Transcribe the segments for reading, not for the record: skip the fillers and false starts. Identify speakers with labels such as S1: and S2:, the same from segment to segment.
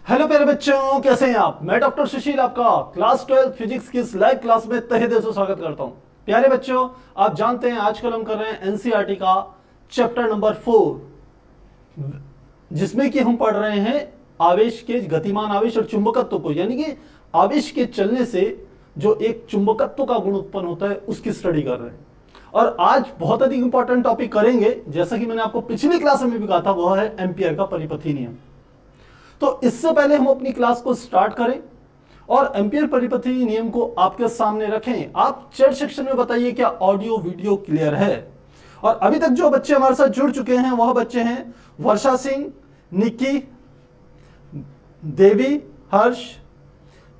S1: Hello प्यारे बच्चों, कैसे हैं आप। मैं डॉक्टर सुशील आपका क्लास 12 फिजिक्स की इस लाइव क्लास में तहे दिल से स्वागत करता हूं। प्यारे बच्चों, आप जानते हैं आजकल हम कर रहे हैं एनसीईआरटी का चैप्टर नंबर 4, जिसमें कि हम पढ़ रहे हैं आवेश के गतिमान आवेश और चुंबकत्व को, यानी कि आवेश के चलने से जो एक चुंबकत्व का गुण उत्पन्न होता है उसकी स्टडी कर रहे हैं। और आज बहुत अधिक इंपॉर्टेंट टॉपिक करेंगे, जैसा कि मैंने आपको पिछली क्लास में भी कहा था, वह है एम्पियर का परिपथी नियम। तो इससे पहले हम अपनी क्लास को स्टार्ट करें और एम्पियर परिपथी नियम को आपके सामने रखें। आप चैट सेक्शन में बताइए क्या ऑडियो वीडियो क्लियर है। और अभी तक जो बच्चे हमारे साथ जुड़ चुके हैं वह बच्चे हैं वर्षा सिंह, निक्की, देवी, हर्ष,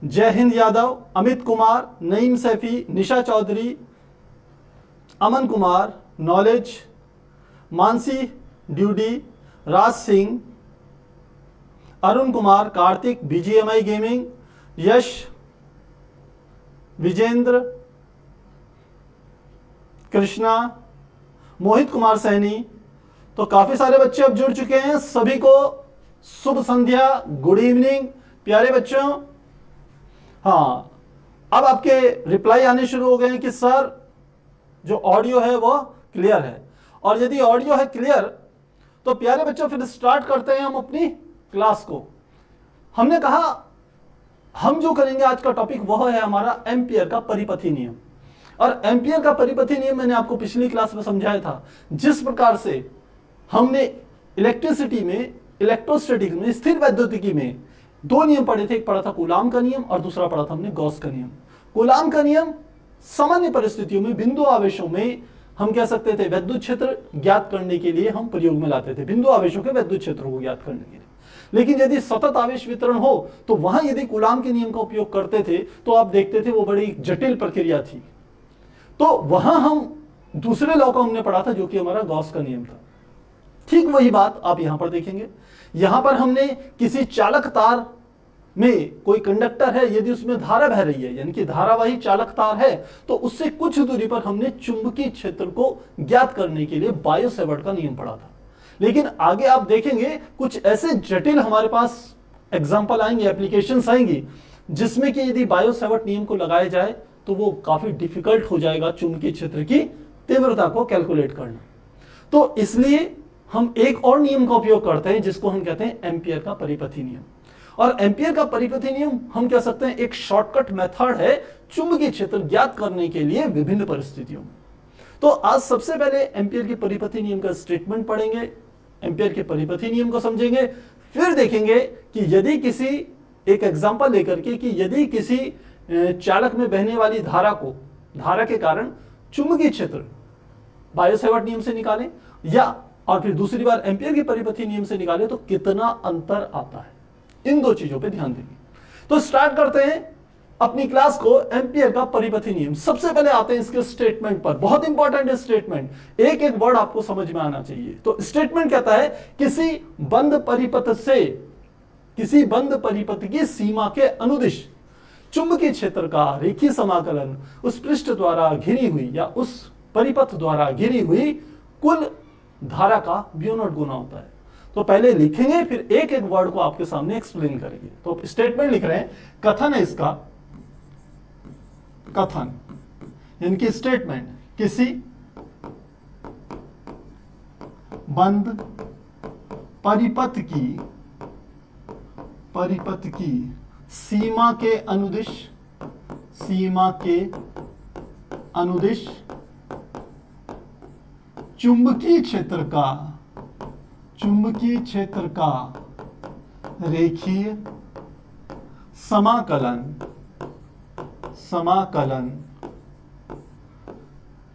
S1: जय हिंद यादव, अमित कुमार, नईम सैफी, निशा Chaudhary, Aman Kumar, knowledge, Mansi ड्यूडी, Raj Singh, Arun Kumar, Kartik, BGMI gaming, यश, विजेंद्र, कृष्णा, मोहित कुमार सैनी। तो काफी सारे बच्चे अब जुड़ चुके हैं। सभी को शुभ संध्या, गुड इवनिंग प्यारे बच्चों। हाँ, अब आपके रिप्लाई आने शुरू हो गए हैं कि सर जो ऑडियो है वो क्लियर है। और यदि ऑडियो है क्लियर तो प्यारे बच्चों फिर स्टार्ट करते हैं हम अपनी क्लास को। हमने कहा हम जो करेंगे आज का टॉपिक वह है हमारा एम्पियर का परिपथी नियम। और एम्पियर का परिपथी नियम मैंने आपको पिछली क्लास में समझाया था। जिस प्रकार से हमने इलेक्ट्रिसिटी में, इलेक्ट्रोस्टैटिक्स में, स्थिर वैद्युतिकी में दो नियम पढ़े थे। एक पढ़ा था कूलाम का नियम और दूसरा पढ़ा था हमने गॉस का नियम। कूलाम का नियम सामान्य परिस्थितियों में बिंदु आवेशों में हम कह सकते थे वैद्युत क्षेत्र ज्ञात करने के लिए हम प्रयोग में लाते थे, बिंदु आवेशों के वैद्युत क्षेत्रों को ज्ञात करने के लिए। लेकिन यदि सतत आवेश वितरण हो तो वहां यदि कूलाम के नियम का उपयोग करते थे तो आप देखते थे वो बड़ी जटिल प्रक्रिया थी। तो वहां हम दूसरे लॉ का हमने पढ़ा था जो कि हमारा गॉस का नियम था। ठीक वही बात आप यहां पर देखेंगे। यहां पर हमने किसी चालक तार में कोई कंडक्टर है, यदि उसमें धारा बह रही है, यानी कि धारावाही चालक तार है, तो उससे कुछ दूरी पर हमने चुंबकीय क्षेत्र को ज्ञात करने के लिए बायो सेवर्ट का नियम पढ़ा था। लेकिन आगे आप देखेंगे कुछ ऐसे जटिल हमारे पास एग्जाम्पल आएंगे, एप्लीकेशंस आएंगी, जिसमें कि यदि बायो सेवर्ट नियम को लगाया जाए तो वो काफी डिफिकल्ट हो जाएगा चुंबकीय क्षेत्र की तीव्रता को कैलकुलेट करना। तो इसलिए हम एक और नियम का उपयोग करते हैं जिसको हम कहते हैं एम्पियर का परिपथी नियम। और एम्पियर का परिपथी नियम हम कह सकते हैं एक शॉर्टकट मेथड है चुंबकीय क्षेत्र ज्ञात करने के लिए विभिन्न परिस्थितियों में। तो आज सबसे पहले एम्पियर के परिपथी नियम का स्टेटमेंट पढ़ेंगे, एम्पियर के परिपथी नियम को समझेंगे, फिर देखेंगे कि यदि किसी एक एग्जांपल लेकर के कि यदि किसी चालक में बहने वाली धारा के कारण चुंबकीय क्षेत्र बायो सेवर्ट नियम से निकालें या और फिर दूसरी बार एम्पियर के परिपथी नियम से निकालें तो कितना अंतर आता है। इन दो चीजों पे ध्यान देंगे। तो स्टार्ट करते हैं अपनी क्लास को एम्पियर का परिपथी नियम। सबसे पहले आते हैं इसके स्टेटमेंट पर। बहुत इंपॉर्टेंट है स्टेटमेंट, एक एक वर्ड आपको समझ में आना चाहिए। तो स्टेटमेंट कहता है किसी बंद परिपथ की सीमा के अनुदिश चुंबकीय क्षेत्र का रेखीय समाकलन उस पृष्ठ द्वारा घिरी हुई या उस परिपथ द्वारा घिरी हुई कुल धारा का म्यू नॉट गुना होता है। तो पहले लिखेंगे फिर एक एक वर्ड को आपके सामने एक्सप्लेन करेंगे। तो स्टेटमेंट लिख रहे हैं, कथन है इसका, कथन यानी स्टेटमेंट, किसी बंद परिपथ की सीमा के अनुदिश चुंबकीय क्षेत्र का रेखीय समाकलन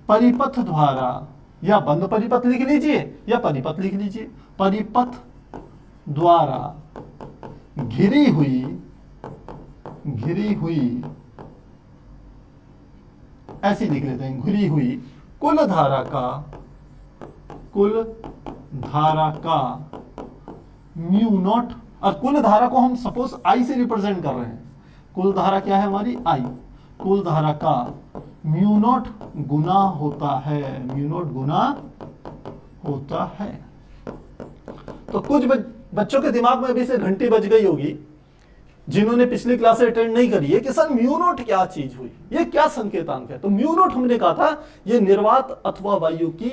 S1: परिपथ द्वारा, या बंद परिपथ लिख लीजिए या परिपथ लिख लीजिए, परिपथ द्वारा घिरी हुई ऐसी लिख लेते हैं, घिरी हुई कुल धारा का म्यू नॉट। और कुल धारा को हम सपोज आई से रिप्रेजेंट कर रहे हैं। कुल धारा क्या है हमारी? आई। कुल धारा का म्यू नॉट गुना होता है, म्यू नॉट गुना होता है। तो कुछ बच्चों के दिमाग में अभी से घंटी बज गई होगी जिन्होंने पिछली क्लास अटेंड नहीं करी है कि सर म्यू नॉट क्या चीज हुई, ये क्या संकेतांक है, तो म्यू नॉट हमने कहा था ये निर्वात अथवा वायु की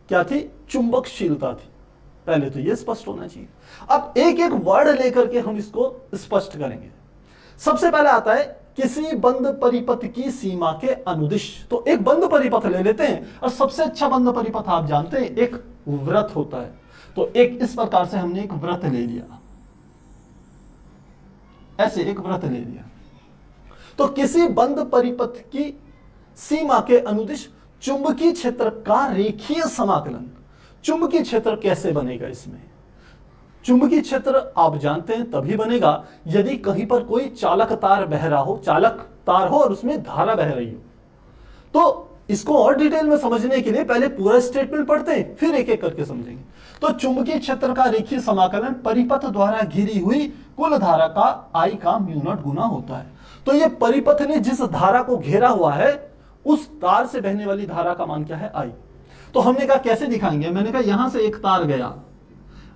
S1: क्या थी, चुंबकशीलता थी। पहले तो ये स्पष्ट होना चाहिए। अब एक एक वर्ड लेकर के हम इसको स्पष्ट करेंगे। सबसे पहले आता है किसी बंद परिपथ की सीमा के अनुदिश। तो एक बंद परिपथ ले लेते हैं, और सबसे अच्छा बंद परिपथ आप जानते हैं एक वृत्त होता है। तो एक इस प्रकार से हमने एक वृत्त ले लिया, ऐसे एक वृत्त ले लिया। तो किसी बंद परिपथ की सीमा के अनुदिश चुंबकीय क्षेत्र का रेखीय समाकलन। चुंबकीय क्षेत्र कैसे बनेगा, इसमें चुंबकीय क्षेत्र आप जानते हैं तभी बनेगा यदि कहीं पर कोई चालक तार बह रहा हो, चालक तार हो और उसमें धारा बह रही हो। तो इसको और डिटेल में समझने के लिए पहले पूरा स्टेटमेंट पढ़ते हैं, फिर एक एक करके समझेंगे। तो चुंबकीय क्षेत्र का रेखीय समाकलन परिपथ द्वारा घिरी हुई कुल धारा का I का म्यू नॉट गुना होता है। तो ये परिपथ ने जिस धारा को घेरा हुआ है उस तार से बहने वाली धारा का मान क्या है, I। तो हमने कहा कैसे दिखाएंगे, मैंने कहा यहां से एक तार गया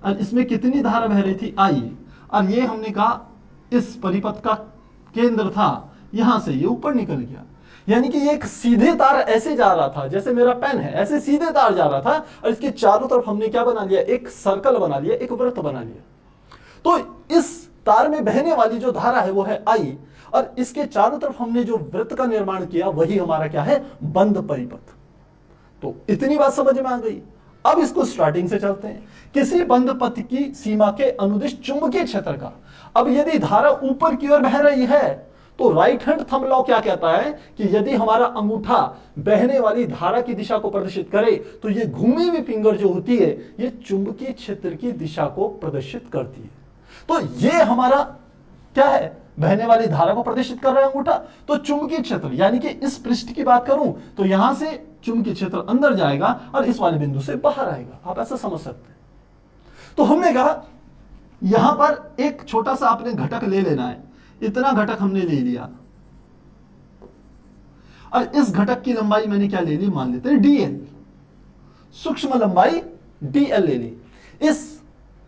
S1: और इसमें कितनी धारा बह रही थी, I, और ये हमने कहा इस परिपथ का केंद्र था, यहां से ये ऊपर निकल गया। यानी कि ये एक सीधे तार ऐसे जा रहा था, जैसे मेरा पेन है ऐसे सीधे तार जा रहा था, और इसके चारों तरफ हमने क्या बना लिया, एक सर्कल बना लिया, एक वृत्त बना लिया। तो इस तार में बहने वाली जो धारा है वो है I, और इसके चारों तरफ हमने जो वृत्त का निर्माण किया वही हमारा क्या है, बंद परिपथ। तो इतनी बात समझ में आ गई। अब इसको स्टार्टिंग से चलते हैं। किसी बंद पथ की सीमा के अनुदिश चुंबकीय क्षेत्र का। अब यदि धारा ऊपर की ओर बह रही है तो राइट हैंड थंब लॉ क्या कहता है कि यदि हमारा अंगूठा बहने वाली धारा की दिशा को प्रदर्शित करे तो ये घूमी हुई फिंगर जो होती है ये चुंबकीय क्षेत्र की दिशा को प्रदर्शित करती है। तो ये हमारा क्या है, बहने वाली धारा को प्रदर्शित कर रहा है अंगूठा। तो चुंबकीय क्षेत्र यानी कि इस पृष्ठ की बात करूं तो यहां से चुंबकीय क्षेत्र अंदर जाएगा और इस वाले बिंदु से बाहर आएगा। आप ऐसा समझ सकते हैं। तो हमने कहा यहां पर एक छोटा सा आपने घटक ले लेना है, इतना घटक हमने ले लिया, और इस घटक की लंबाई मैंने क्या ले ली, मान लेते हैं dl, सूक्ष्म लंबाई dl ले ली। इस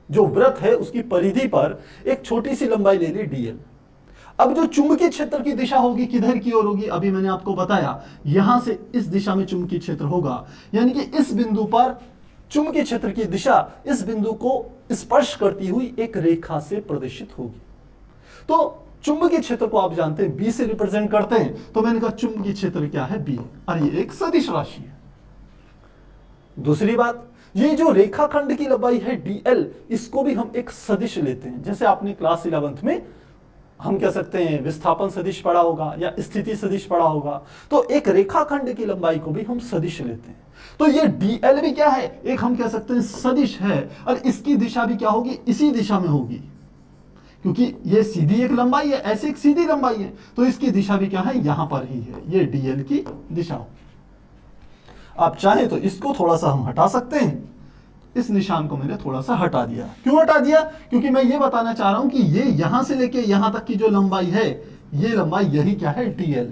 S1: जो वृत्त है उसकी परिधि पर एक छोटी सी लंबाई ले ली dl। अब जो चुंबकीय क्षेत्र की दिशा होगी किधर की ओर होगी, अभी मैंने आपको बताया यहां से इस दिशा में चुंबकीय क्षेत्र होगा, यानी कि इस बिंदु पर चुंबकीय क्षेत्र की दिशा इस बिंदु को स्पर्श करती हुई एक रेखा से प्रदर्शित होगी। तो चुंबकीय क्षेत्र को आप जानते हैं B से रिप्रेजेंट करते हैं, तो मैंने कहा चुंबकीय क्षेत्र क्या है, B, और ये एक सदिश राशि है। दूसरी बात, ये जो रेखाखंड की लंबाई है dl, इसको भी हम एक सदिश लेते हैं। जैसे आपने क्लास 11th में हम कह सकते हैं विस्थापन सदिश पढ़ा होगा या स्थिति सदिश पढ़ा होगा, तो एक रेखाखंड की लंबाई को भी हम सदिश लेते हैं। तो ये dl भी क्या है, एक हम कह सकते हैं सदिश है, और इसकी दिशा भी क्या होगी, इसी दिशा में होगी, क्योंकि ये सीधी एक लंबाई है, ऐसे एक सीधी लंबाई है, तो इसकी दिशा भी क्या है, यहां पर ही है, ये dl की दिशा हो। आप चाहें तो इसको थोड़ा सा हम हटा सकते हैं, इस निशान को मैंने थोड़ा सा हटा दिया। क्यों हटा दिया, क्योंकि मैं ये बताना चाह रहा हूं कि ये यहां से लेके यहां तक की जो लंबाई है, ये लंबाई यही क्या है, dl।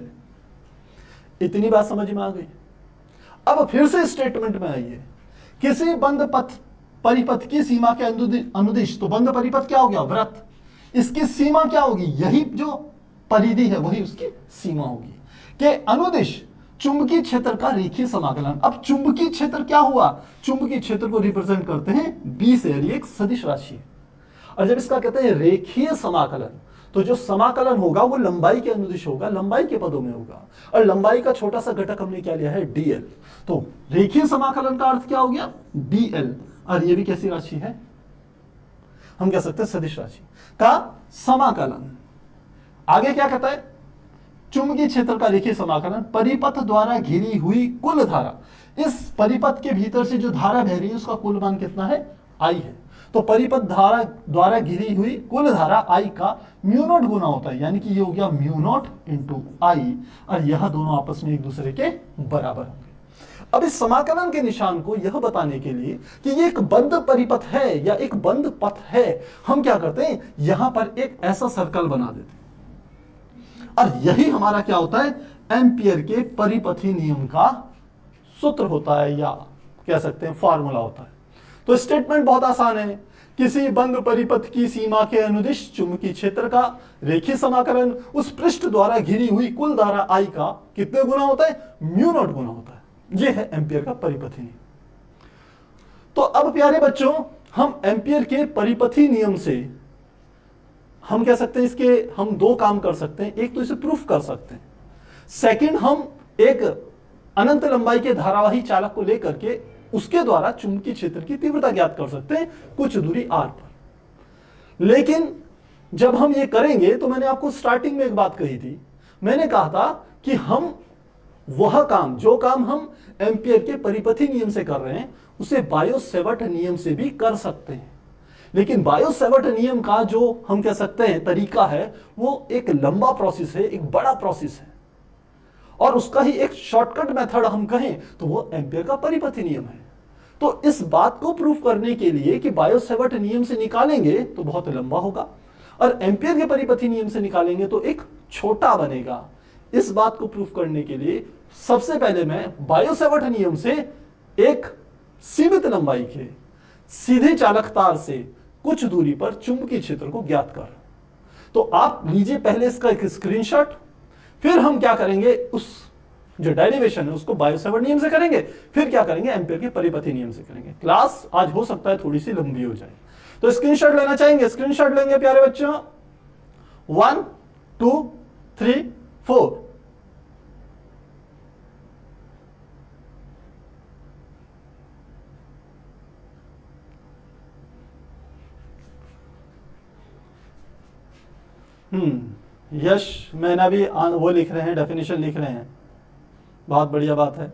S1: इतनी बात समझ में आ गई। अब फिर से स्टेटमेंट में आइए, किसी बंद पथ परिपथ की सीमा के अनुदिश, तो बंद परिपथ क्या हो गया, वृत्त, इसकी सीमा क्या होगी, यही जो परिधि है वही उसकी सीमा होगी, के अनुदिश चुंबकीय क्षेत्र का रेखीय समाकलन। अब चुंबकीय क्षेत्र क्या हुआ, चुंबकीय क्षेत्र को रिप्रेजेंट करते हैं B से, ये एक सदिश राशि है। और जब इसका कहते हैं रेखीय समाकलन, तो जो समाकलन होगा वो लंबाई के अनुदिश होगा, लंबाई के पदों में होगा, और लंबाई का छोटा सा घटक हमने क्या लिया है, dl। तो रेखीय समाकलन का अर्थ क्या हो गया, dl, और ये भी कैसी राशि है, हम कह सकते हैं सदिश राशि का समाकलन। आगे क्या कहता है, चुंबकीय क्षेत्र का रेखीय समाकलन परिपथ द्वारा घिरी हुई कुल धारा, इस परिपथ के भीतर से जो धारा बह रही है उसका कुल मान कितना है, I है। तो परिपथ धारा द्वारा घिरी हुई कुल धारा I का म्यू नॉट गुना होता है, यानी कि ये हो गया म्यू नॉट इंटू I, और यह दोनों आपस में एक दूसरे के बराबर होंगे। अब इस समाकलन के निशान को यह बताने के लिए कि ये एक बंद परिपथ है या एक बंद पथ है, हम क्या करते हैं, यहां पर एक ऐसा सर्कल बना देते हैं, और यही हमारा क्या होता है, एम्पियर के परिपथी नियम का सूत्र होता है, या कह सकते हैं फॉर्मूला होता है। तो स्टेटमेंट बहुत आसान है, किसी बंद परिपथ की सीमा के अनुदिश चुंबकीय क्षेत्र का रेखीय समाकलन उस पृष्ठ द्वारा घिरी हुई कुल धारा I का कितने गुना होता है? म्यू नॉट गुना होता है। यह है एम्पियर का परिपथी नियम। तो अब प्यारे बच्चों, हम एम्पियर के परिपथी नियम से हम कह सकते हैं, इसके हम दो काम कर सकते हैं। एक तो इसे प्रूफ कर सकते हैं, सेकंड हम एक अनंत लंबाई के धारावाही चालक को लेकर के उसके द्वारा चुंबकीय क्षेत्र की तीव्रता ज्ञात कर सकते हैं कुछ दूरी r पर। लेकिन जब हम ये करेंगे तो मैंने आपको स्टार्टिंग में एक बात कही थी, मैंने कहा था कि हम वह काम, जो काम हम एम्पियर के परिपथी नियम से कर रहे हैं, उसे बायो-सेवर्ट नियम से भी कर सकते हैं। लेकिन बायो-सेवर्ट नियम का जो हम कह सकते हैं तरीका है, वो एक लंबा प्रोसेस है, एक बड़ा प्रोसेस है, और उसका ही एक शॉर्टकट मेथड हम कहें तो वो एम्पियर का परिपथी नियम है। तो इस बात को प्रूफ करने के लिए कि बायो-सेवर्ट नियम से निकालेंगे तो बहुत लंबा होगा, और एम्पियर के परिपथी नियम से निकालेंगे तो एक छोटा बनेगा। इस बात को प्रूफ करने के लिए सबसे पहले मैं बायो-सेवर्ट नियम से एक सीमित लंबाई के सीधे चालक तार से कुछ दूरी पर चुंबकीय क्षेत्र को ज्ञात कर। तो आप लीजिए पहले इसका एक स्क्रीनशॉट, फिर हम क्या करेंगे, उस जो डेरिवेशन है उसको बायो-सेवर्ट नियम से करेंगे, फिर क्या करेंगे, एम्पियर के परिपथी नियम से करेंगे। क्लास आज हो सकता है थोड़ी सी लंबी हो जाए, तो स्क्रीनशॉट लेना चाहेंगे? स्क्रीनशॉट लेंगे प्यारे बच्चों। 1 2 3 4। यश मैंने भी वो लिख रहे हैं, डेफिनेशन लिख रहे हैं, बहुत बढ़िया बात है।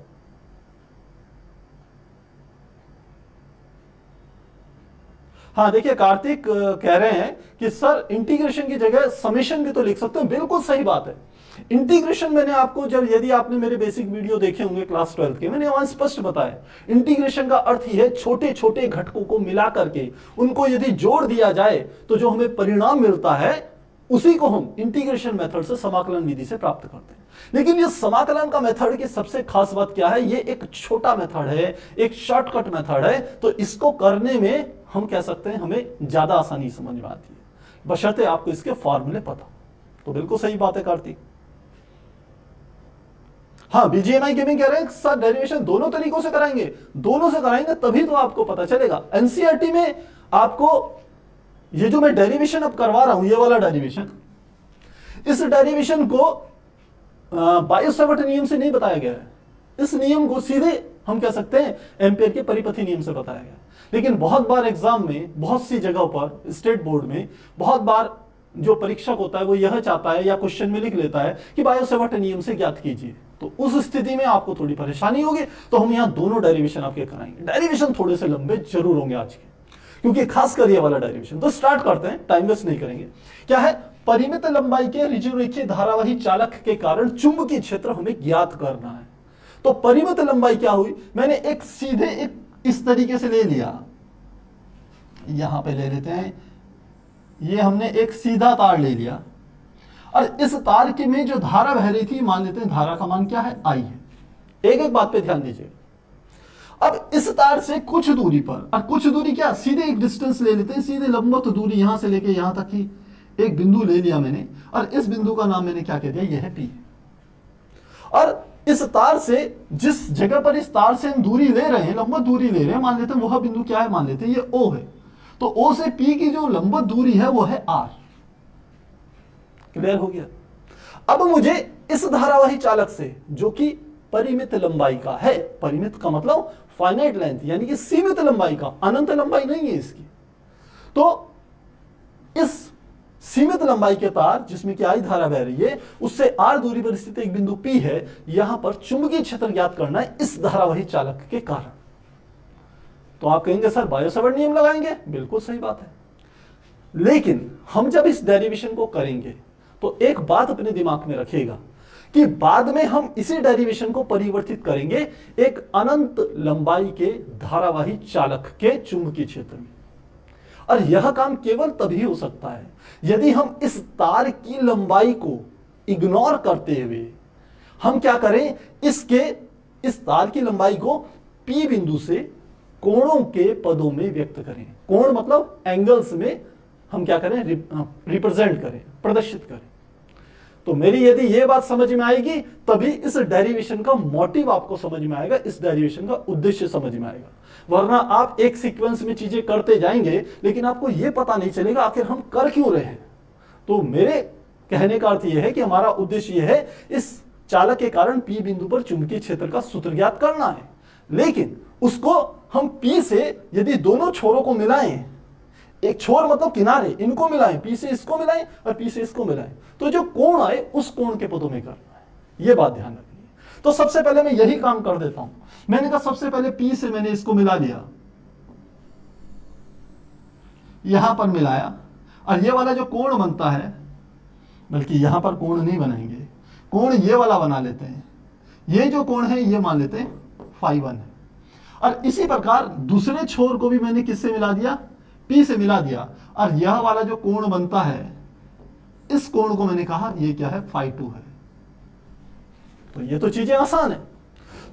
S1: हाँ देखिए, कार्तिक कह रहे हैं कि सर इंटीग्रेशन की जगह समेशन भी तो लिख सकते हो। बिल्कुल सही बात है। इंटीग्रेशन मैंने आपको, जब यदि आपने मेरे बेसिक वीडियो देखे होंगे क्लास 12 के, मैंने वहां स्पष्ट बताया, इंटीग्रेशन का अर्थ ही है छोटे छोटे घटकों को मिला करके उनको यदि जोड़ दिया जाए तो जो हमें परिणाम मिलता है उसी को हम इंटीग्रेशन मेथड से, समाकलन विधि से प्राप्त करते हैं। लेकिन ये समाकलन का मेथड की सबसे खास बात क्या है, ये एक छोटा मेथड है, एक शॉर्टकट मेथड है, तो इसको करने में हम कह सकते हैं हमें ज्यादा आसानी समझ में आती है, बशर्ते आपको इसके फॉर्मूले पता। तो बिल्कुल सही बात है कार्तिक। हाँ, बीजीएमआई गेमिंग कह रहे हैं सर डेरिवेशन दोनों तरीकों से कराएंगे। दोनों से कराएंगे तभी तो आपको पता चलेगा। एनसीईआरटी में आपको ये जो मैं डेरिवेशन अब करवा रहा हूं, ये वाला डेरिवेशन, इस डेरिवेशन को बायो-सेवर्ट नियम से नहीं बताया गया है। इस नियम को सीधे हम कह सकते हैं एम्पियर के परिपथी नियम से बताया गया। लेकिन बहुत बार एग्जाम में, बहुत सी जगहों पर, स्टेट बोर्ड में बहुत बार जो परीक्षक होता है वो यह चाहता है या क्वेश्चन में लिख लेता है कि बायो-सेवर्ट नियम से ज्ञात कीजिए। तो उस स्थिति में आपको थोड़ी परेशानी होगी। तो हम यहां दोनों डेरिवेशन आपके कराएंगे। डेरिवेशन थोड़े से लंबे जरूर होंगे आज के, क्योंकि खासकर ये वाला डेरिवेशन। तो स्टार्ट करते हैं, टाइम वेस्ट नहीं करेंगे। क्या है, परिमित लंबाई के ऋजुरेखीय धारावाही चालक के कारण चुंबकीय क्षेत्र हमें ज्ञात करना है। तो परिमित लंबाई क्या हुई, मैंने एक सीधे एक इस तरीके से ले लिया, यहां पे ले लेते हैं, ये हमने एक सीधा तार ले लिया, और इस तार के में जो धारा बह रही थी, मान लेते हैं धारा का मान क्या है, I है। एक एक बात पे ध्यान दीजिए। अब इस तार से कुछ दूरी पर, और कुछ दूरी क्या, सीधे एक डिस्टेंस ले लेते हैं, सीधे लंबवत दूरी यहां से लेके यहां तक की एक बिंदु ले लिया मैंने, और इस बिंदु का नाम मैंने क्या कह दिया, यह है P। और इस तार से, जिस जगह पर इस तार से हम दूरी ले रहे हैं, लंबवत दूरी ले रहे हैं, मान लेते हैं वह बिंदु क्या है, मान लेते हैं ये O है। तो O से P की जो लंबवत दूरी है वो है R। क्लियर हो गया। अब मुझे इस धारावाही चालक से, जो कि परिमित लंबाई का है, परिमित का मतलब फाइनाइट लेंथ, यानी कि सीमित लंबाई का, अनंत लंबाई नहीं है इसकी, तो इस सीमित लंबाई के तार जिसमें कि I धारा बह रही है, उससे R दूरी पर स्थित एक बिंदु P है, यहां पर चुंबकीय क्षेत्र ज्ञात करना है इस धारावाही चालक के कारण। तो आप कहेंगे सर बायो-सेवर्ट नियम लगाएंगे, बिल्कुल सही बात है। लेकिन हम जब इस डेरिवेशन को करेंगे तो एक बात अपने दिमाग में रखिएगा कि बाद में हम इसी डेरिवेशन को परिवर्तित करेंगे एक अनंत लंबाई के धारावाही चालक के चुंबकीय क्षेत्र में। और यह काम केवल तभी हो सकता है यदि हम इस तार की लंबाई को इग्नोर करते हुए हम क्या करें, इस तार की लंबाई को P बिंदु से कोणों के पदों में व्यक्त करें। कोण मतलब एंगल्स में हम क्या करें, रिप्रेजेंट करें, प्रदर्शित करें। तो मेरी यदि ये बात समझ में आएगी तभी इस डेरिवेशन का मोटिव आपको समझ में आएगा, इस डेरिवेशन का उद्देश्य समझ में आएगा। वरना आप एक सीक्वेंस में चीजें करते जाएंगे लेकिन आपको यह पता नहीं चलेगा आखिर हम कर क्यों रहे हैं। तो मेरे कहने का अर्थ यह है कि हमारा उद्देश्य यह है इस चालक के कारण P बिंदु पर चुंबकीय क्षेत्र का सूत्र ज्ञात करना है, लेकिन उसको हम P से यदि दोनों छोरों को मिलाएं, एक छोर मतलब किनारे, इनको मिलाएं, P से इसको मिलाएं और P से इसको मिलाएं, तो जो कोण आए उस कोण के पदों में करना है। यह बात ध्यान रखनी है। तो सबसे पहले मैं यही काम कर देता हूं। मैंने कहा सबसे पहले P से मैंने इसको मिला लिया, यहां पर मिलाया, और ये वाला जो कोण बनता है, बल्कि यहां पर कोण नहीं बनाएंगे, कोण ये वाला बना लेते हैं। ये जो कोण है ये मान लेते हैं φ1 है। और इसी प्रकार दूसरे छोर को भी मैंने किससे मिला दिया, P से मिला दिया, और यह वाला जो कोण बनता है इस कोण को मैंने कहा ये क्या है, φ2 है। तो ये तो चीजें आसान है।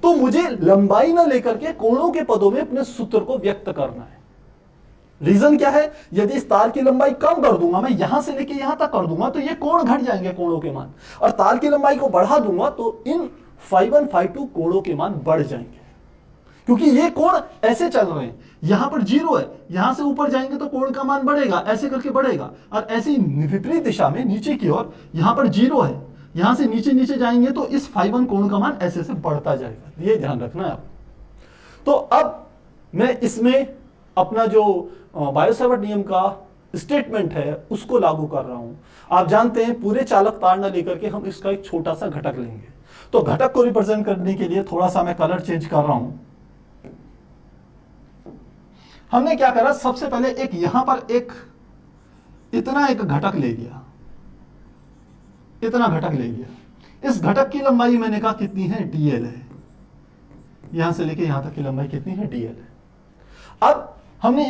S1: तो मुझे लंबाई ना लेकर के कोणों के पदों में अपने सूत्र को व्यक्त करना है। रीजन क्या है, यदि इस तार की लंबाई कम कर दूंगा, मैं यहां से लेके यहां तक कर दूंगा तो ये कोण घट जाएंगे कोणों के मान, और तार की लंबाई को बढ़ा दूंगा तो इन φ1 φ2 कोणों के मान बढ़ जाएंगे, क्योंकि ये कोण ऐसे चल रहे हैं। यहां पर 0 है, यहां से ऊपर जाएंगे तो कोण का मान बढ़ेगा, ऐसे करके बढ़ेगा, और ऐसी विपरीत दिशा में नीचे की ओर यहां पर 0 है, यहां से नीचे नीचे जाएंगे तो इस φ1 कोण का मान ऐसे से बढ़ता जाएगा। ये ध्यान रखना है आप। तो अब मैं इसमें अपना जो बायो-सैवर्ट नियम का स्टेटमेंट है उसको लागू कर रहा हूं। आप जानते हैं पूरे चालक तार न लेकर के हम इसका एक छोटा सा घटक लेंगे। तो घटक को रिप्रेजेंट करने के लिए थोड़ा सा मैं कलर चेंज कर रहा हूं। हमने क्या करा, सबसे पहले एक यहां पर इतना एक घटक ले लिया, इतना घटक ले लिया। इस घटक की लंबाई मैंने कहा कितनी है, dl है। यहां से लेके यहां तक की लंबाई कितनी है, dl है। अब हमने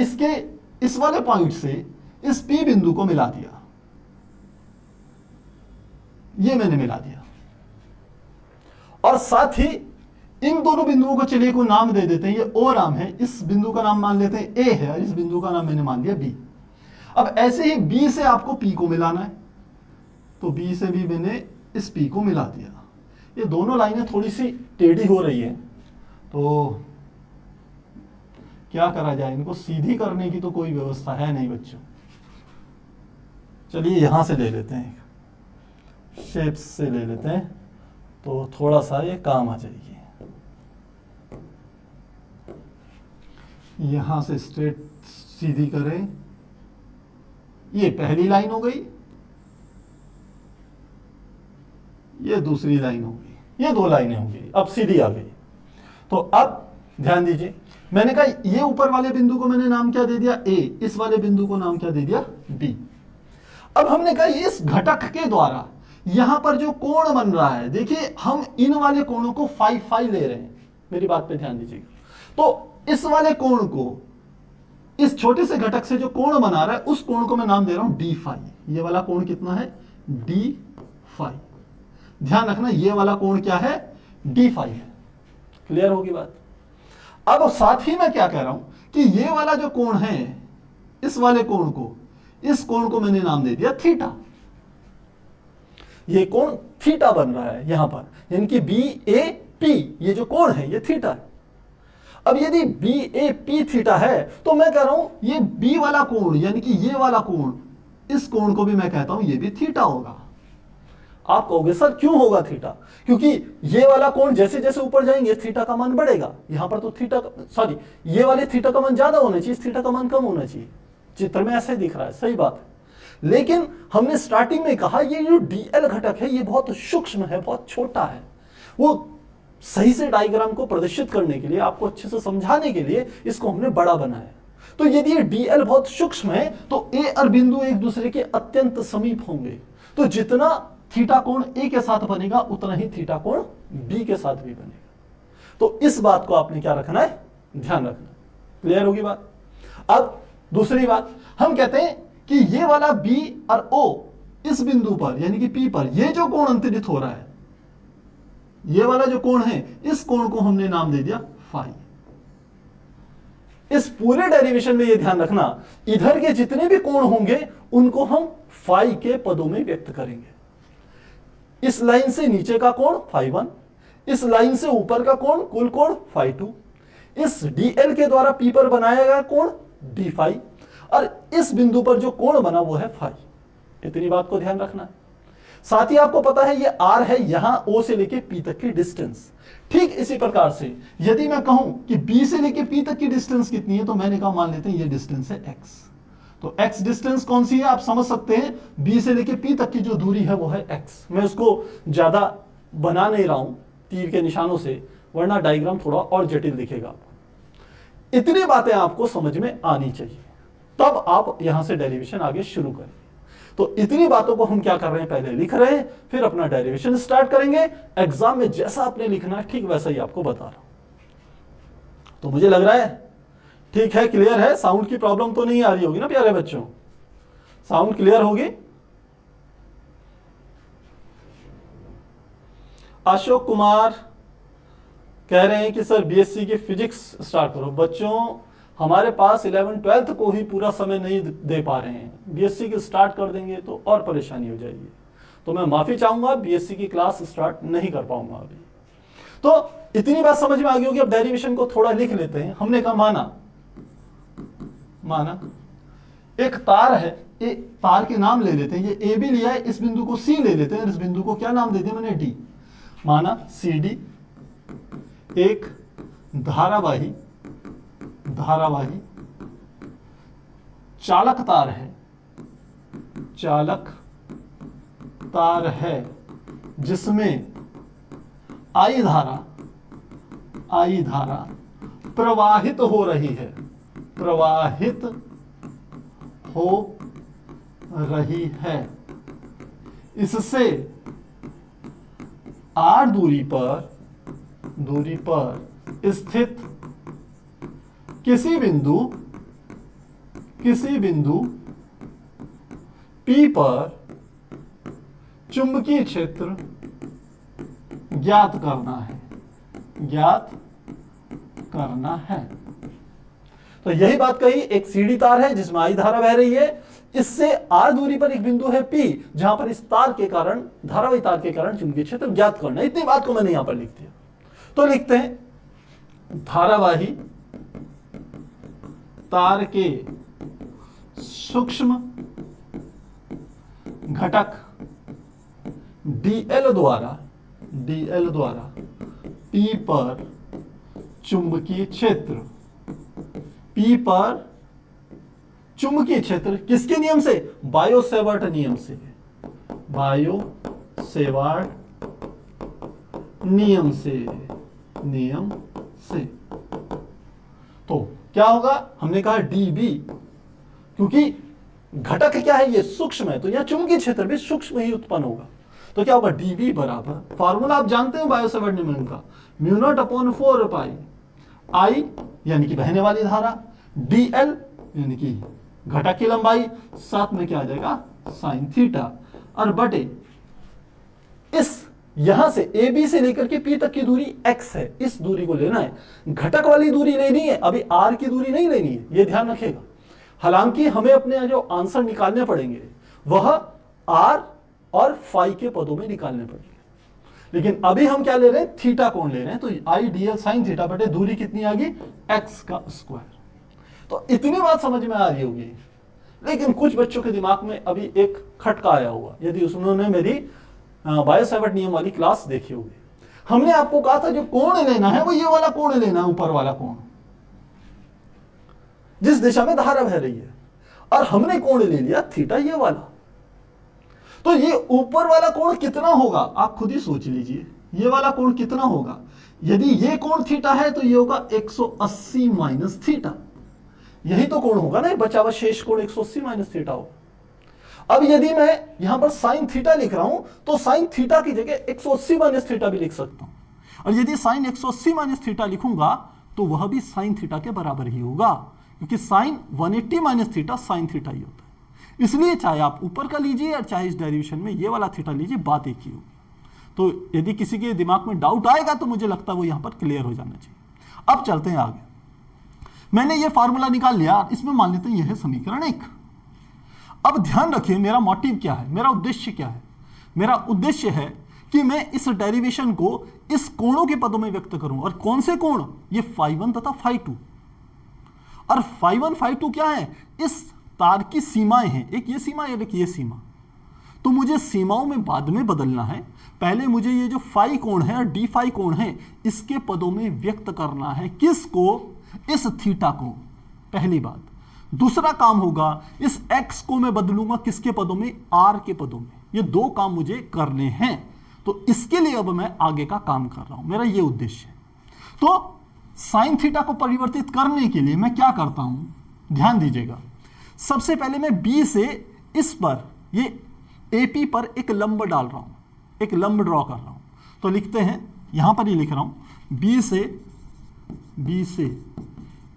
S1: इस वाले पॉइंट से इस P बिंदु को मिला दिया, ये मैंने मिला दिया, और साथ ही इन दोनों बिंदुओं को चलिए को नाम दे देते हैं। ये O नाम है, इस बिंदु का नाम मान लेते हैं A है, और इस बिंदु का नाम मैंने मान लिया B। अब ऐसे ही B से आपको P को मिलाना है, तो B से भी मैंने इस P को मिला दिया। ये दोनों लाइनें थोड़ी सी टेढ़ी हो रही है, तो क्या करा जाए, इनको सीधी करने की तो कोई व्यवस्था है नहीं बच्चों। चलिए यहां से ले लेते हैं, शेप्स से ले लेते हैं, तो थोड़ा सा ये काम आ जाएगी। यहां से स्ट्रेट सीधी करें, ये पहली लाइन हो गई, ये दूसरी लाइन हो गई, ये दो लाइनें हो गई, अब सीधी आ गई। तो अब ध्यान दीजिए, मैंने कहा ये ऊपर वाले बिंदु को मैंने नाम क्या दे दिया, A, इस वाले बिंदु को नाम क्या दे दिया, B। अब हमने कहा इस घटक के द्वारा यहां पर जो कोण बन रहा है, देखिए हम इन वाले कोणों को φ ले रहे हैं, मेरी बात पे ध्यान दीजिएगा। तो इस वाले कोण को, इस छोटे से घटक से जो कोण बना रहा है उस कोण को मैं नाम दे रहा हूं d∅। ये वाला कोण कितना है, d∅। ध्यान रखना ये वाला कोण क्या है, d∅ है। क्लियर होगी बात। अब साथ ही मैं क्या कह रहा हूं कि ये वाला जो कोण है, इस वाले कोण को, इस कोण को मैंने नाम दे दिया थीटा। ये कोण थीटा बन रहा है यहां पर, यानी कि BAP, ये जो कोण है ये थीटा है। अब यदि BAP थीटा है तो मैं कह रहा हूं ये B वाला कोण, यानी कि ये वाला कोण, इस कोण को भी मैं कहता हूं ये भी थीटा होगा। आप कहोगे सर क्यों होगा थीटा, क्योंकि ये वाला कोण जैसे जैसे ऊपर जाएंगे थीटा का मान बढ़ेगा। यहां पर तो थीटा, सॉरी, ये वाले थीटा का मान ज्यादा होना चाहिए, थीटा का मान कम होना चाहिए। चित्र में ऐसा ही दिख रहा है, सही बात है। लेकिन हमने स्टार्टिंग में कहा ये जो DL घटक है ये बहुत सूक्ष्म है, बहुत छोटा है। वो सही से डायग्राम को प्रदर्शित करने के लिए, आपको अच्छे से समझाने के लिए इसको हमने बड़ा बनाया। तो यदि ये DL बहुत सूक्ष्म है तो A और बिंदु एक दूसरे के अत्यंत समीप होंगे, तो जितना थीटा कोण A के साथ बनेगा उतना ही थीटा कोण B के साथ भी बनेगा। तो इस बात को आपने क्या रखना है, ध्यान रखना। क्लियर होगी बात। अब दूसरी बात, हम कहते हैं कि ये वाला B और O इस बिंदु पर, यानी कि P पर, ये जो कोण अंतरित हो रहा है, ये वाला जो कोण है, इस कोण को हमने नाम दे दिया फाई। इस पूरे डेरिवेशन में ये ध्यान रखना, इधर के जितने भी कोण होंगे उनको हम फाई के पदों में व्यक्त करेंगे। इस लाइन से नीचे का कोण फाई 1, इस लाइन से ऊपर का कोण कुल कोण फाई 2, इस डीएल के द्वारा पी पर बनाया गया कोण डी फाई, और इस बिंदु पर जो कोण बना वो है फाई। इतनी बात को ध्यान रखना है। साथ ही आपको पता है ये आर है यहां ओ से लेके पी तक की डिस्टेंस। ठीक इसी प्रकार से यदि मैं कहूं कि बी से लेके पी तक की डिस्टेंस कितनी है, तो मैंने कहा मान लेते हैं ये डिस्टेंस है एक्स। तो एक्स डिस्टेंस कौन सी है आप समझ सकते हैं, बी से लेके पी तक की जो दूरी है वो है एक्स। मैं उसको ज्यादा बना नहीं रहा हूं तीर के निशानों से, वरना डायग्राम थोड़ा और जटिल दिखेगा आपको। इतनी बातें आपको समझ में आनी चाहिए, तब आप यहां से डेरिवेशन आगे शुरू करें। तो इतनी बातों को हम क्या कर रहे हैं, पहले लिख रहे हैं, फिर अपना डेरिवेशन स्टार्ट करेंगे। एग्जाम में जैसा आपने लिखना है ठीक वैसा ही आपको बता रहा हूं। तो मुझे लग रहा है ठीक है, क्लियर है, साउंड की प्रॉब्लम तो नहीं आ रही होगी ना प्यारे बच्चों, साउंड क्लियर होगी। अशोक कुमार कह रहे हैं कि सर बीएससी की फिजिक्स स्टार्ट करो। बच्चों हमारे पास 11th-12th को ही पूरा समय नहीं दे पा रहे हैं, बीएससी की स्टार्ट कर देंगे तो और परेशानी हो जाएगी। तो मैं माफी चाहूंगा, बीएससी की क्लास स्टार्ट नहीं कर पाऊंगा अभी। तो इतनी बात समझ में आ गई होगी। अब डेरिवेशन को थोड़ा लिख लेते हैं। हमने कहा माना एक तार है, एक तार के नाम ले लेते हैं, ये ए बी लिया है, इस बिंदु को सी ले लेते हैं, इस बिंदु को क्या नाम दे दिया मैंने डी। माना सी डी एक धारावाही चालक तार है जिसमें आई धारा प्रवाहित हो रही है। इससे आर दूरी पर स्थित किसी बिंदु P पर चुंबकीय क्षेत्र ज्ञात करना है। तो यही बात कही, एक सीढ़ी तार है जिसमें आई धारा बह रही है, इससे आर दूरी पर एक बिंदु है P जहां पर इस तार के कारण, धारावाही तार के कारण चुंबकीय क्षेत्र ज्ञात करना है। इतनी बात को मैंने यहां पर लिख दिया। तो लिखते हैं धारावाही तार के सूक्ष्म घटक डीएल द्वारा P पर चुंबकीय क्षेत्र किसके नियम से, बायो-सेवर्ट नियम से। तो क्या होगा, हमने कहा डीबी, क्योंकि घटक क्या है, ये सूक्ष्म है, तो यहां चुंबकीय क्षेत्र भी सूक्ष्म ही उत्पन्न होगा। तो क्या होगा, डीबी बराबर, फार्मूला आप जानते हैं बायो-सेवर्ट नियम का, μ0/4 पाई आई यानी कि बहने वाली धारा, डीएल यानी कि घटक की लंबाई, साथ में क्या आ जाएगा साइन थीटा, और बटे इस यहां से ए बी से लेकर के पी तक की दूरी x है, इस दूरी को लेना है, घटक वाली दूरी लेनी है, अभी r की दूरी नहीं लेनी है, ये ध्यान रखिएगा। हालांकि हमें अपने जो आंसर निकालने पड़ेंगे वह r और फाई के पदों में निकालने पड़ेंगे, लेकिन अभी हम क्या ले रहे हैं, थीटा कोण ले रहे हैं। तो आई डीएल साइन थीटा बटे दूरी कितनी आ गई, x का स्क्वायर। तो इतनी बात समझ में आ रही होगी, लेकिन कुछ बच्चों के दिमाग में अभी एक खटका आया हुआ, यदि उन्होंने मेरी बायो-सेवर्ट नियम वाली क्लास देखी होगी। हमने आपको कहा था जो कोण लेना है वो ये वाला कोण लेना है, ऊपर वाला कोण, जिस दिशा में धारा बह रही है, और हमने कोण ले लिया थीटा ये वाला। तो ये ऊपर वाला कोण कितना होगा आप खुद ही सोच लीजिए, ये वाला कोण कितना होगा। यदि ये कोण थीटा है तो ये होगा 180 माइनस थीटा, यही तो कोण होगा ना, बचा हुआ शेष कोण 180 माइनस थीटा होगा। अब यदि मैं यहां पर साइन थीटा लिख रहा हूं तो साइन थीटा की जगह 180 माइनस थीटा भी लिख सकता हूं, और यदि साइन 180 माइनस थीटा लिखूंगा तो वह भी साइन थीटा के बराबर ही होगा, क्योंकि sine 180 minus theta sine theta ही होता है। इसलिए चाहे आप ऊपर का लीजिए और चाहे इस डेरिवेशन में ये वाला थीटा लीजिए, बात एक ही होगी। तो यदि किसी के दिमाग में डाउट आएगा तो मुझे लगता है वो यहां पर क्लियर हो जाना चाहिए। अब चलते हैं आगे। मैंने ये फार्मूला निकाल लिया, इसमें मान लेते हैं यह है समीकरण 1। अब ध्यान रखिए मेरा मोटिव क्या है, मेरा उद्देश्य क्या है। मेरा उद्देश्य है कि मैं इस डेरिवेशन को इस कोणों के पदों में व्यक्त करूं। और कौन से कोण? ये φ1 तथा φ2। और φ1 φ2 क्या है? इस तार की सीमाएं हैं, एक ये सीमा है, एक ये सीमा। तो मुझे सीमाओं में बाद में बदलना है, पहले मुझे ये जो फाई कोण है और डी फाई कोण है इसके पदों में व्यक्त करना है। किसको? इस थीटा को, पहली बात। दूसरा काम होगा इस x को मैं बदलूंगा किसके पदों में? r के पदों में। ये दो काम मुझे करने हैं, तो इसके लिए अब मैं आगे का काम कर रहा हूं, मेरा ये उद्देश्य है। तो साइन थीटा को परिवर्तित करने के लिए मैं क्या करता हूं, ध्यान दीजिएगा। सबसे पहले मैं b से इस पर, ये AP पर एक लंब डाल रहा हूं, एक लंब ड्रॉ कर रहा हूं। तो लिखते हैं, यहां पर ही लिख रहा हूं, B से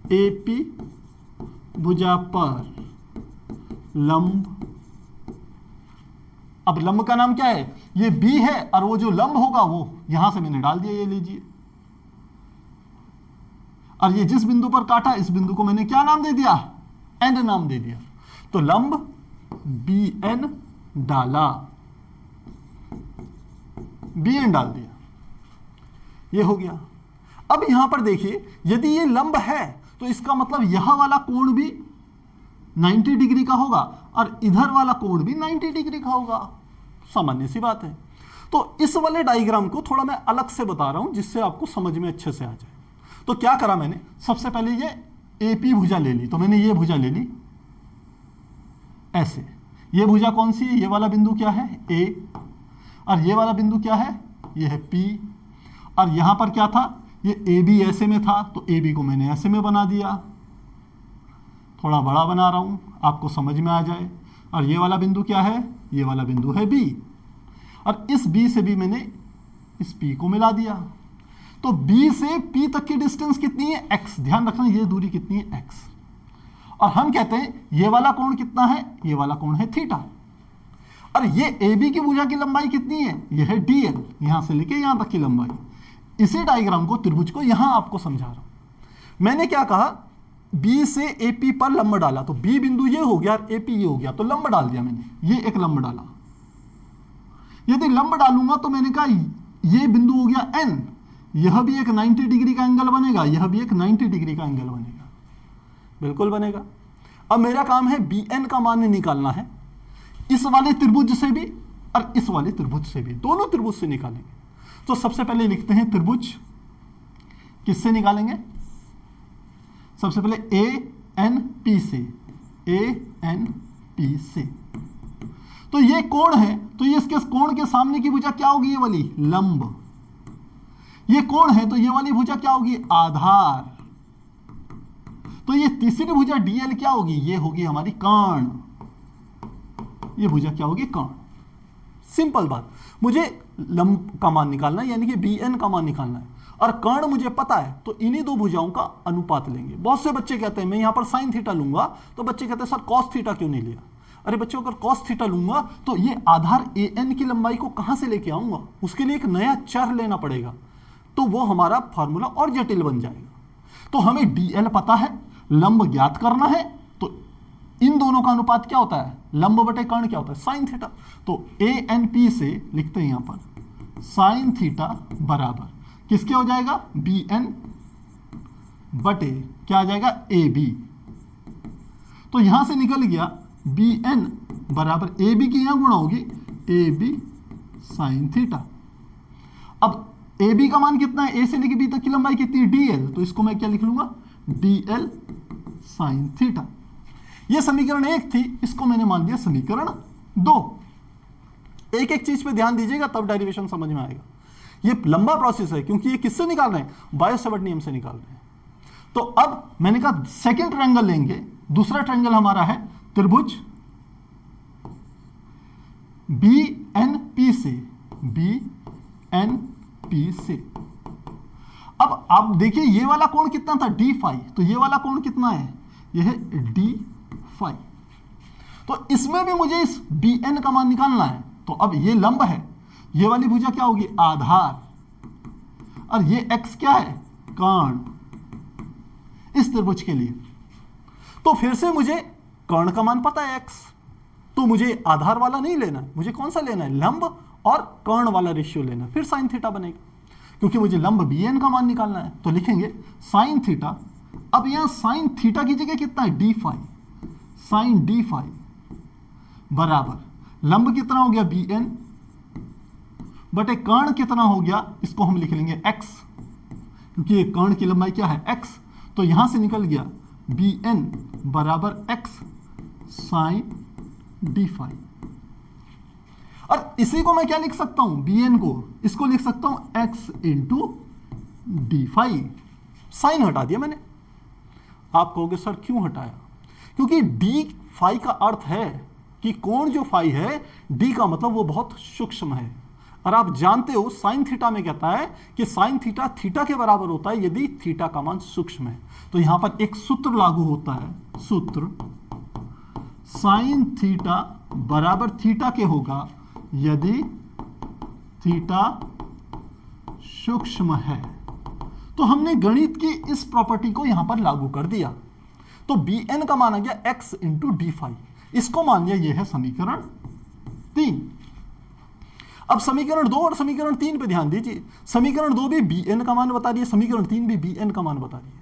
S1: AP भुजा पर लंब। अब लंब का नाम क्या है? ये B है, और वो जो लंब होगा वो यहां से मैंने डाल दिया, ये लीजिए। और ये जिस बिंदु पर काटा, इस बिंदु को मैंने क्या नाम दे दिया? N नाम दे दिया। तो लंब BN डाला, BN डाल दिया, ये हो गया। अब यहां पर देखिए, यदि ये लंब है तो इसका मतलब यह वाला कोण भी 90 डिग्री का होगा और इधर वाला कोण भी 90 डिग्री का होगा। सामान्य सी बात है। तो इस वाले डायग्राम को थोड़ा मैं अलग से बता रहा हूं जिससे आपको समझ में अच्छे से आ जाए। तो क्या करा मैंने, सबसे पहले ये AP भुजा ले ली, तो मैंने ये भुजा ले ली ऐसे। ये भुजा कौन सी है? ये वाला बिंदु क्या है? A। और ये वाला बिंदु क्या है? ये है P। और यहां पर क्या था? ये AB ऐसे में था, तो AB को मैंने ऐसे में बना दिया। थोड़ा बड़ा बना रहा हूं आपको समझ में आ जाए। और ये वाला बिंदु क्या है? ये वाला बिंदु है B। और इस B से भी मैंने इस P को मिला दिया। तो B से P तक की डिस्टेंस कितनी है? X। ध्यान रखना ये दूरी कितनी है? X। और हम कहते हैं ये वाला कोण कितना है? ये वाला कोण है थीटा। और ये AB की भुजा की लंबाई कितनी है? ये है DL, यहां से लेके यहां तक की लंबाई। इसी डायग्राम को, त्रिभुज को यहां आपको समझा रहा हूं। मैंने क्या कहा? B से AP पर लंब डाला, तो B बिंदु ये हो गया और AP ये हो गया, तो लंब डाल दिया मैंने, ये एक लंब डाला। यदि लंब डालूंगा तो मैंने कहा ये बिंदु हो गया N, यह भी एक 90 डिग्री का एंगल बनेगा, यह भी एक 90 डिग्री का एंगल बनेगा, बिल्कुल बनेगा। अब मेरा काम है BN का मान निकालना है, इस वाले त्रिभुज से भी और इस वाले त्रिभुज से भी, दोनों त्रिभुज से निकालेंगे। तो सबसे पहले लिखते हैं त्रिभुज, किससे निकालेंगे? सबसे पहले ANP से, ANP से। तो ये कोण है, तो ये इसके कोण के सामने की भुजा क्या होगी? ये वाली लंब। ये कोण है तो ये वाली भुजा क्या होगी? आधार। तो ये तीसरी भुजा DL क्या होगी? ये होगी हमारी कर्ण। ये भुजा क्या होगी? कर्ण। सिंपल बात। मुझे लंब का मान निकालना है, यानी कि BN का मान निकालना है, और कर्ण मुझे पता है, तो इन्हीं दो भुजाओं का अनुपात लेंगे। बहुत से बच्चे कहते हैं मैं यहां पर साइन थीटा लूंगा, तो बच्चे कहते हैं सर कॉस थीटा क्यों नहीं लिया? अरे बच्चों, अगर कॉस थीटा लूंगा तो ये आधार AN की लंबाई को कहां से लेके आऊंगा? उसके लिए एक नया चर लेना पड़ेगा, तो वो हमारा फॉर्मूला और जटिल बन जाएगा। तो हमें DL पता है, लंब ज्ञात करना है, तो इन दोनों का अनुपात क्या होता है? लंब बटे कर्ण क्या होता है? Sine theta. तो ANP से लिखते हैं यहां पर साइन थीटा बराबर किसके हो जाएगा? BN बटे क्या आ जाएगा? AB। तो यहां से निकल गया BN बराबर AB की यहां गुणा होगी AB साइन थीटा। अब AB का मान कितना है? A से लेके B तक की लंबाई कितनी है? DL। तो इसको मैं क्या लिख लूंगा? DL sine theta. यह समीकरण 1 थी, इसको मैंने मान लिया समीकरण 2। एक एक चीज पे ध्यान दीजिएगा, तब डेरिवेशन समझ में आएगा। ये लंबा प्रोसेस है, क्योंकि ये किससे निकाल रहे हैं? बायो-सैवर्ट नियम से निकाल रहे हैं। तो अब मैंने कहा सेकंड ट्रायंगल लेंगे। दूसरा ट्रायंगल हमारा है त्रिभुज BNP से, BNP से। अब आप देखिए ये वाला कोण कितना था? D phi. तो ये वाला कोण कितना है? यह है D फाई। तो इसमें भी मुझे इस BN का मान निकालना है। तो अब ये लंब है, ये वाली भुजा क्या होगी? आधार। और ये X क्या है? कर्ण। इस त्रिभुज के लिए। तो फिर से मुझे कर्ण का मान पता है x, तो मुझे आधार वाला नहीं लेना, मुझे कौन सा लेना है, लंब और कर्ण वाला रेशियो लेना है, फिर साइन थीटा बनेगा, क्योंकि मुझे लंब bn का मान निकालना है। तो लिखेंगे साइन थीटा, अब यहां साइन थीटा की जगह कितना है, d phi, sine d phi बराबर लंब कितना हो गया bn बटे कर्ण कितना हो गया, इसको हम लिख लेंगे x, क्योंकि ये कर्ण की लंबाई क्या है x, तो यहां से निकल गया bn बराबर x साइन डी फाई। और इसी को मैं क्या लिख सकता हूं, bn को, इसको लिख सकता हूं x into d phi. Sine हटा दिया मैंने। आप कहोगे सर क्यों हटाया, क्योंकि डी फाई का अर्थ है कि कोण जो फाई है, डी का मतलब वो बहुत सूक्ष्म है, और आप जानते हो साइन थीटा में कहता है कि साइन थीटा थीटा के बराबर होता है यदि थीटा का मान सूक्ष्म है। तो यहां पर एक सूत्र लागू होता है, सूत्र साइन थीटा बराबर थीटा के होगा यदि थीटा सूक्ष्म है। तो हमने गणित की इस प्रॉपर्टी को यहां पर लागू कर दिया, तो bn का मान आ गया x इंटू डी फाई, इसको मान लिया ये है समीकरण 3। अब समीकरण 2 और समीकरण 3 पे ध्यान दीजिए। समीकरण 2 भी bn का मान बता रही है, समीकरण 3 भी bn का मान बता रही है।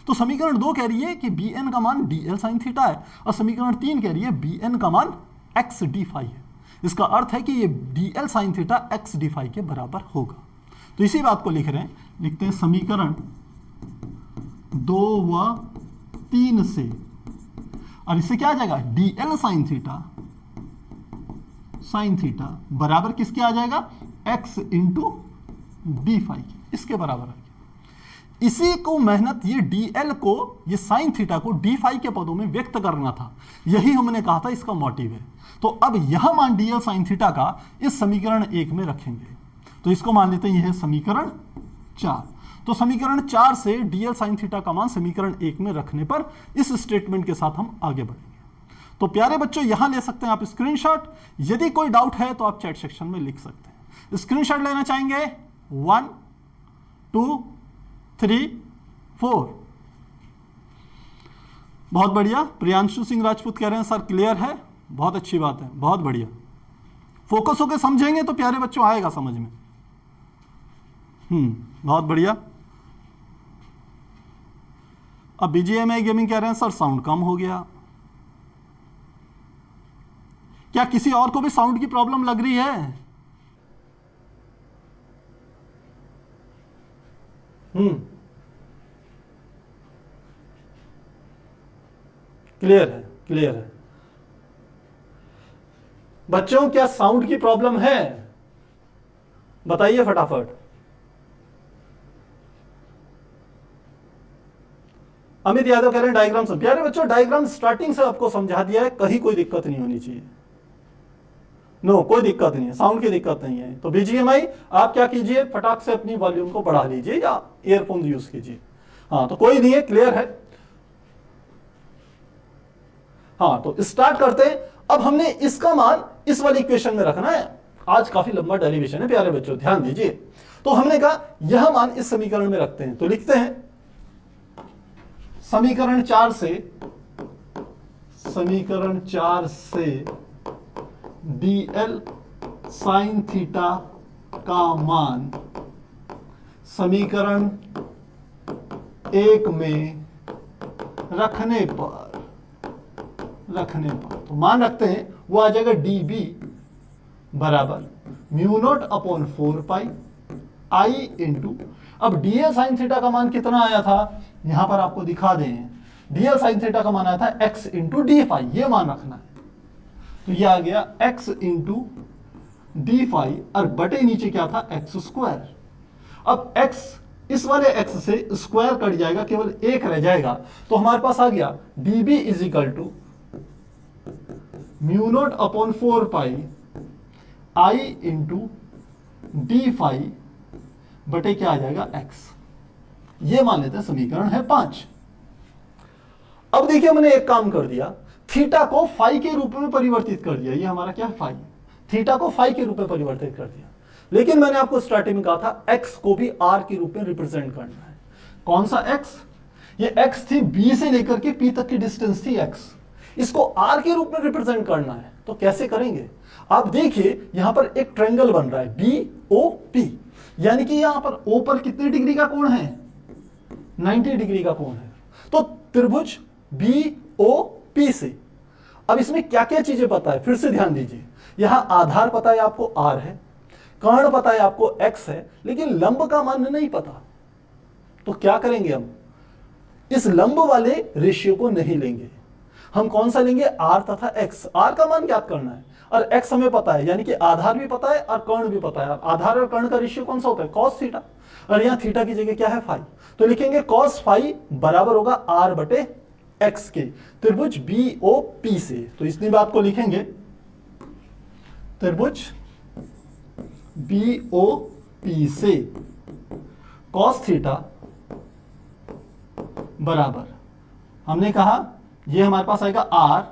S1: तो समीकरण 2 कह रही है कि bn का मान dl sin थीटा है, और समीकरण 3 कह रही है bn का मान x d फाई है। इसका अर्थ है कि ये dl sin theta x d phi के बराबर होगा। तो इसी बात को लिख रहे हैं, लिखते हैं समीकरण 2 व 3 से, और इससे क्या आ जाएगा, dl sin थीटा बराबर किसके आ जाएगा, x इंटू डी फाई, इसके बराबर आ गया। इसी को मेहनत, ये dl को, ये sin थीटा को डी फाई के पदों में व्यक्त करना था, यही हमने कहा था इसका मोटिव है। तो अब यह मान dl sin थीटा का इस समीकरण 1 में रखेंगे, तो इसको मान लेते हैं यह है समीकरण 4। तो समीकरण 4 से dl sin थीटा का मान समीकरण 1 में रखने पर इस स्टेटमेंट के साथ हम आगे बढ़ेंगे। तो प्यारे बच्चों यहां ले सकते हैं आप स्क्रीनशॉट, यदि कोई डाउट है तो आप चैट सेक्शन में लिख सकते हैं। स्क्रीनशॉट लेना चाहेंगे 1 2 3 4। बहुत बढ़िया। प्रियांशु सिंह राजपूत कह रहे हैं सर क्लियर है, बहुत अच्छी बात है, बहुत बढ़िया। फोकस होकर समझेंगे तो प्यारे बच्चों आएगा समझ में। बहुत बढ़िया। अब बीजीएमआई गेमिंग कह रहे हैं सर साउंड कम हो गया, क्या किसी और को भी साउंड की प्रॉब्लम लग रही है? क्लियर है, क्लियर है। बच्चों क्या साउंड की प्रॉब्लम है, बताइए फटाफट। अमित यादव कह रहे हैं डायग्राम समझ। प्यारे बच्चों डायग्राम स्टार्टिंग से आपको समझा दिया है, कहीं कोई दिक्कत नहीं होनी चाहिए। नो, कोई दिक्कत नहीं है, साउंड की दिक्कत नहीं है। तो बीजीएमआई आप क्या कीजिए, फटाक से अपनी वॉल्यूम को बढ़ा लीजिए या ईयरफोन यूज कीजिए। हाँ तो कोई नहीं है, क्लियर है। हाँ तो स्टार्ट करते हैं। अब हमने इसका मान इस वाली इक्वेशन में रखना है। आज काफी लंबा डेरिवेशन है प्यारे बच्चों, ध्यान दीजिए। तो हमने कहा यह मान इस समीकरण में रखते हैं, तो लिखते हैं समीकरण 4 से dl sin थीटा का मान समीकरण 1 में रखने पर तो मान रखते हैं वो आ जाएगा dB बराबर mu not upon 4 pi I into, अब dl sin थीटा का मान कितना आया था, यहां पर आपको दिखा दें, dl sin थीटा का मान आया था x इंटू डी फाई, ये मान रखना है। तो ये आ गया x इंटू डी फाई और बटे नीचे क्या था x स्क्वायर। अब x इस वाले x से स्क्वायर कट जाएगा, केवल एक रह जाएगा, तो हमारे पास आ गया dB is equal to mu not upon 4 pi I into d phi बटे क्या आ जाएगा x। ये मान लेते हैं समीकरण है 5। अब देखिए हमने एक काम कर दिया, थीटा को फाई के रूप में परिवर्तित कर दिया। ये हमारा क्या है फाई, थीटा को फाई के रूप में परिवर्तित कर दिया। लेकिन मैंने आपको स्टार्टिंग में कहा था x को भी r के रूप में रिप्रेजेंट करना है। कौन सा x, ये x थी, b से लेकर के p तक की डिस्टेंस थी x, इसको r के रूप में रिप्रेजेंट करना है। तो कैसे करेंगे? आप देखिए यहां पर एक ट्रायंगल बन रहा है BOP, यानी कि यहां पर O पर कितने डिग्री का कोण है? 90 डिग्री का कोण है। तो त्रिभुज BOP से अब इसमें क्या क्या चीजें पता है, फिर से ध्यान दीजिए। यहां आधार पता है आपको r है, कर्ण पता है आपको x है, लेकिन लंब का मान नहीं पता। तो क्या करेंगे हम? इस लंब वाले रेशियो को नहीं लेंगे, हम कौन सा लेंगे? r तथा x। r का मान ज्ञात करना है और x हमें पता है, यानी कि आधार भी पता है और कर्ण भी पता है। आधार और कर्ण का रेशियो कौन सा होता है? cos थीटा, और यहां थीटा की जगह क्या है? फाई। तो लिखेंगे cos फाई बराबर होगा r बटे x के त्रिभुज BOP से। तो इतनी बात को लिखेंगे, त्रिभुज BOP से cos थीटा बराबर, हमने कहा ये हमारे पास आएगा r,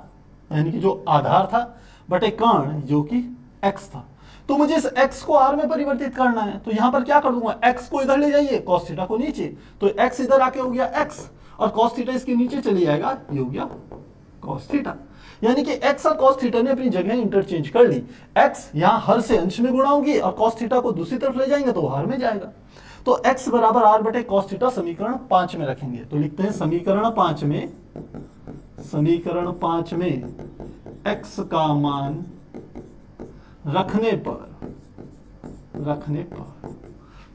S1: यानी कि जो आधार था, बटे कर्ण जो कि x था। तो मुझे इस x को r में परिवर्तित करना है, तो यहां पर क्या कर दूंगा? x को इधर ले जाइए, cos थीटा को नीचे, तो x इधर आके हो गया x, और cos थीटा इसके नीचे चली जाएगा, ये हो गया cos थीटा। यानी कि x और cos थीटा ने अपनी जगह इंटरचेंज कर ली। x यहां हर से अंश में गुणा होगी और cos थीटा को दूसरी तरफ ले जाएंगे तो हर में जाएगा। तो x बराबर r बटे cos थीटा समीकरण 5 में रखेंगे। तो लिखते हैं समीकरण 5 में x का मान रखने पर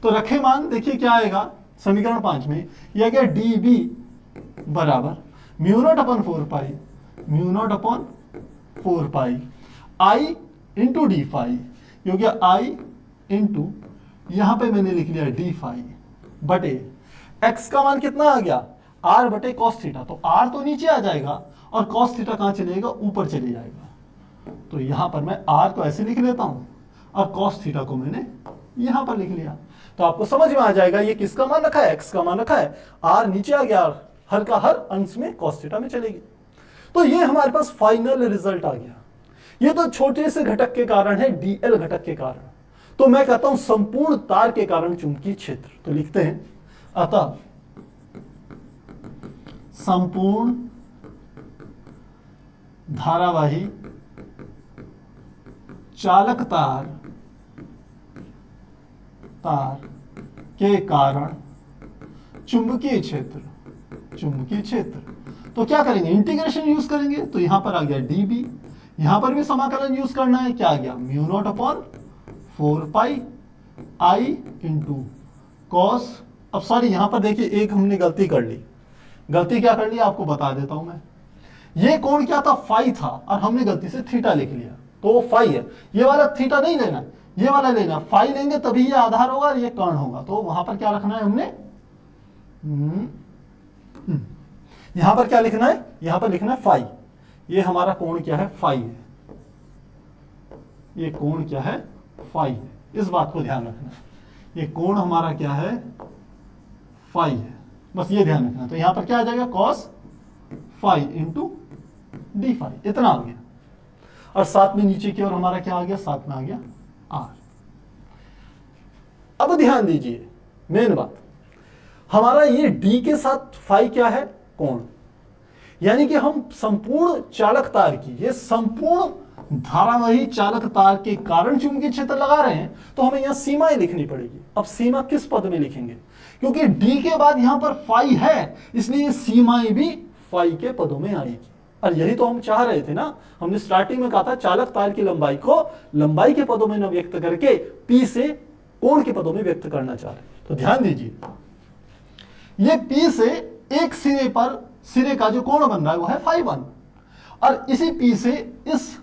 S1: तो रखे मान देखिए क्या आएगा समीकरण 5 में, यह गया dB बराबर mu not upon 4 pi I into d phi, ये हो गया I इंटू, यहां पे मैंने लिख लिया डी फाई बटे x का मान कितना आ गया? r बटे cos थीटा। तो r तो नीचे आ जाएगा और cos थीटा कहां चलेगा? ऊपर चले जाएगा। तो यहां पर मैं r को ऐसे लिख लेता हूं और cos थीटा को मैंने यहां पर लिख लिया। तो आपको समझ में आ जाएगा ये किसका मान रखा है? x का मान रखा है, r नीचे आ गया, हर का हर अंश में cos थीटा में चलेगी। तो ये हमारे पास फाइनल रिजल्ट आ गया। ये तो छोटे से घटक के कारण है, dl घटक के कारण। तो मैं कहता हूं संपूर्ण तार के कारण चुंबकीय क्षेत्र। तो लिखते हैं, अतः संपूर्ण धारावाही चालक तार के कारण चुंबकीय क्षेत्र। तो क्या करेंगे? इंटीग्रेशन यूज करेंगे। तो यहां पर आ गया dB, यहां पर भी समाकलन यूज करना है, क्या आ गया? Mu not upon 4 pi I into cos. अब सॉरी यहां पर देखिए एक हमने गलती कर ली। गलती क्या कर ली आपको बता देता हूं मैं। ये कोण क्या था? फाई था, और हमने गलती से थीटा लिख लिया, तो वो फाई है। ये वाला थीटा नहीं लेना, ये वाला लेना। फाई लेंगे तभी ये आधार होगा और ये कर्ण होगा। तो वहां पर क्या रखना है हमने? यहां पर क्या लिखना है? यहां पर लिखना है फाई। ये हमारा कोण क्या है? फाई है। ये कोण क्या है? फाई है। इस बात को ध्यान रखना, ये कोण हमारा क्या है? फाई है। बस ये ध्यान रखना। तो यहां पर क्या आ जाएगा? Cos phi into d phi, इतना आ गया। और साथ में नीचे की ओर हमारा क्या आ गया? साथ में आ गया आर। अब ध्यान दीजिए मेन बात, हमारा ये डी के साथ फाई क्या है? कोण। यानी कि हम संपूर्ण चालक तार की, ये संपूर्ण धारावाही चालक तार के कारण चुंबकीय क्षेत्र लगा रहे हैं, तो हमें यहां सीमाएं लिखनी पड़ेगी। अब सीमा किस पद में लिखेंगे? क्योंकि डी के बाद यहां पर फाई है, इसलिए सीमाएं भी फाई के पदों में आएगी। और यही तो हम चाह रहे थे ना। हमने स्टार्टिंग में कहा था चालक तार की लंबाई को लंबाई के पदों में न व्यक्त करके पी से कोण के पदों में व्यक्त करना चाह रहे हैं। तो ध्यान दीजिए, ये पी से एक सिरे का जो कोण बन रहा है वो है फाई 1, और इसी पी से इस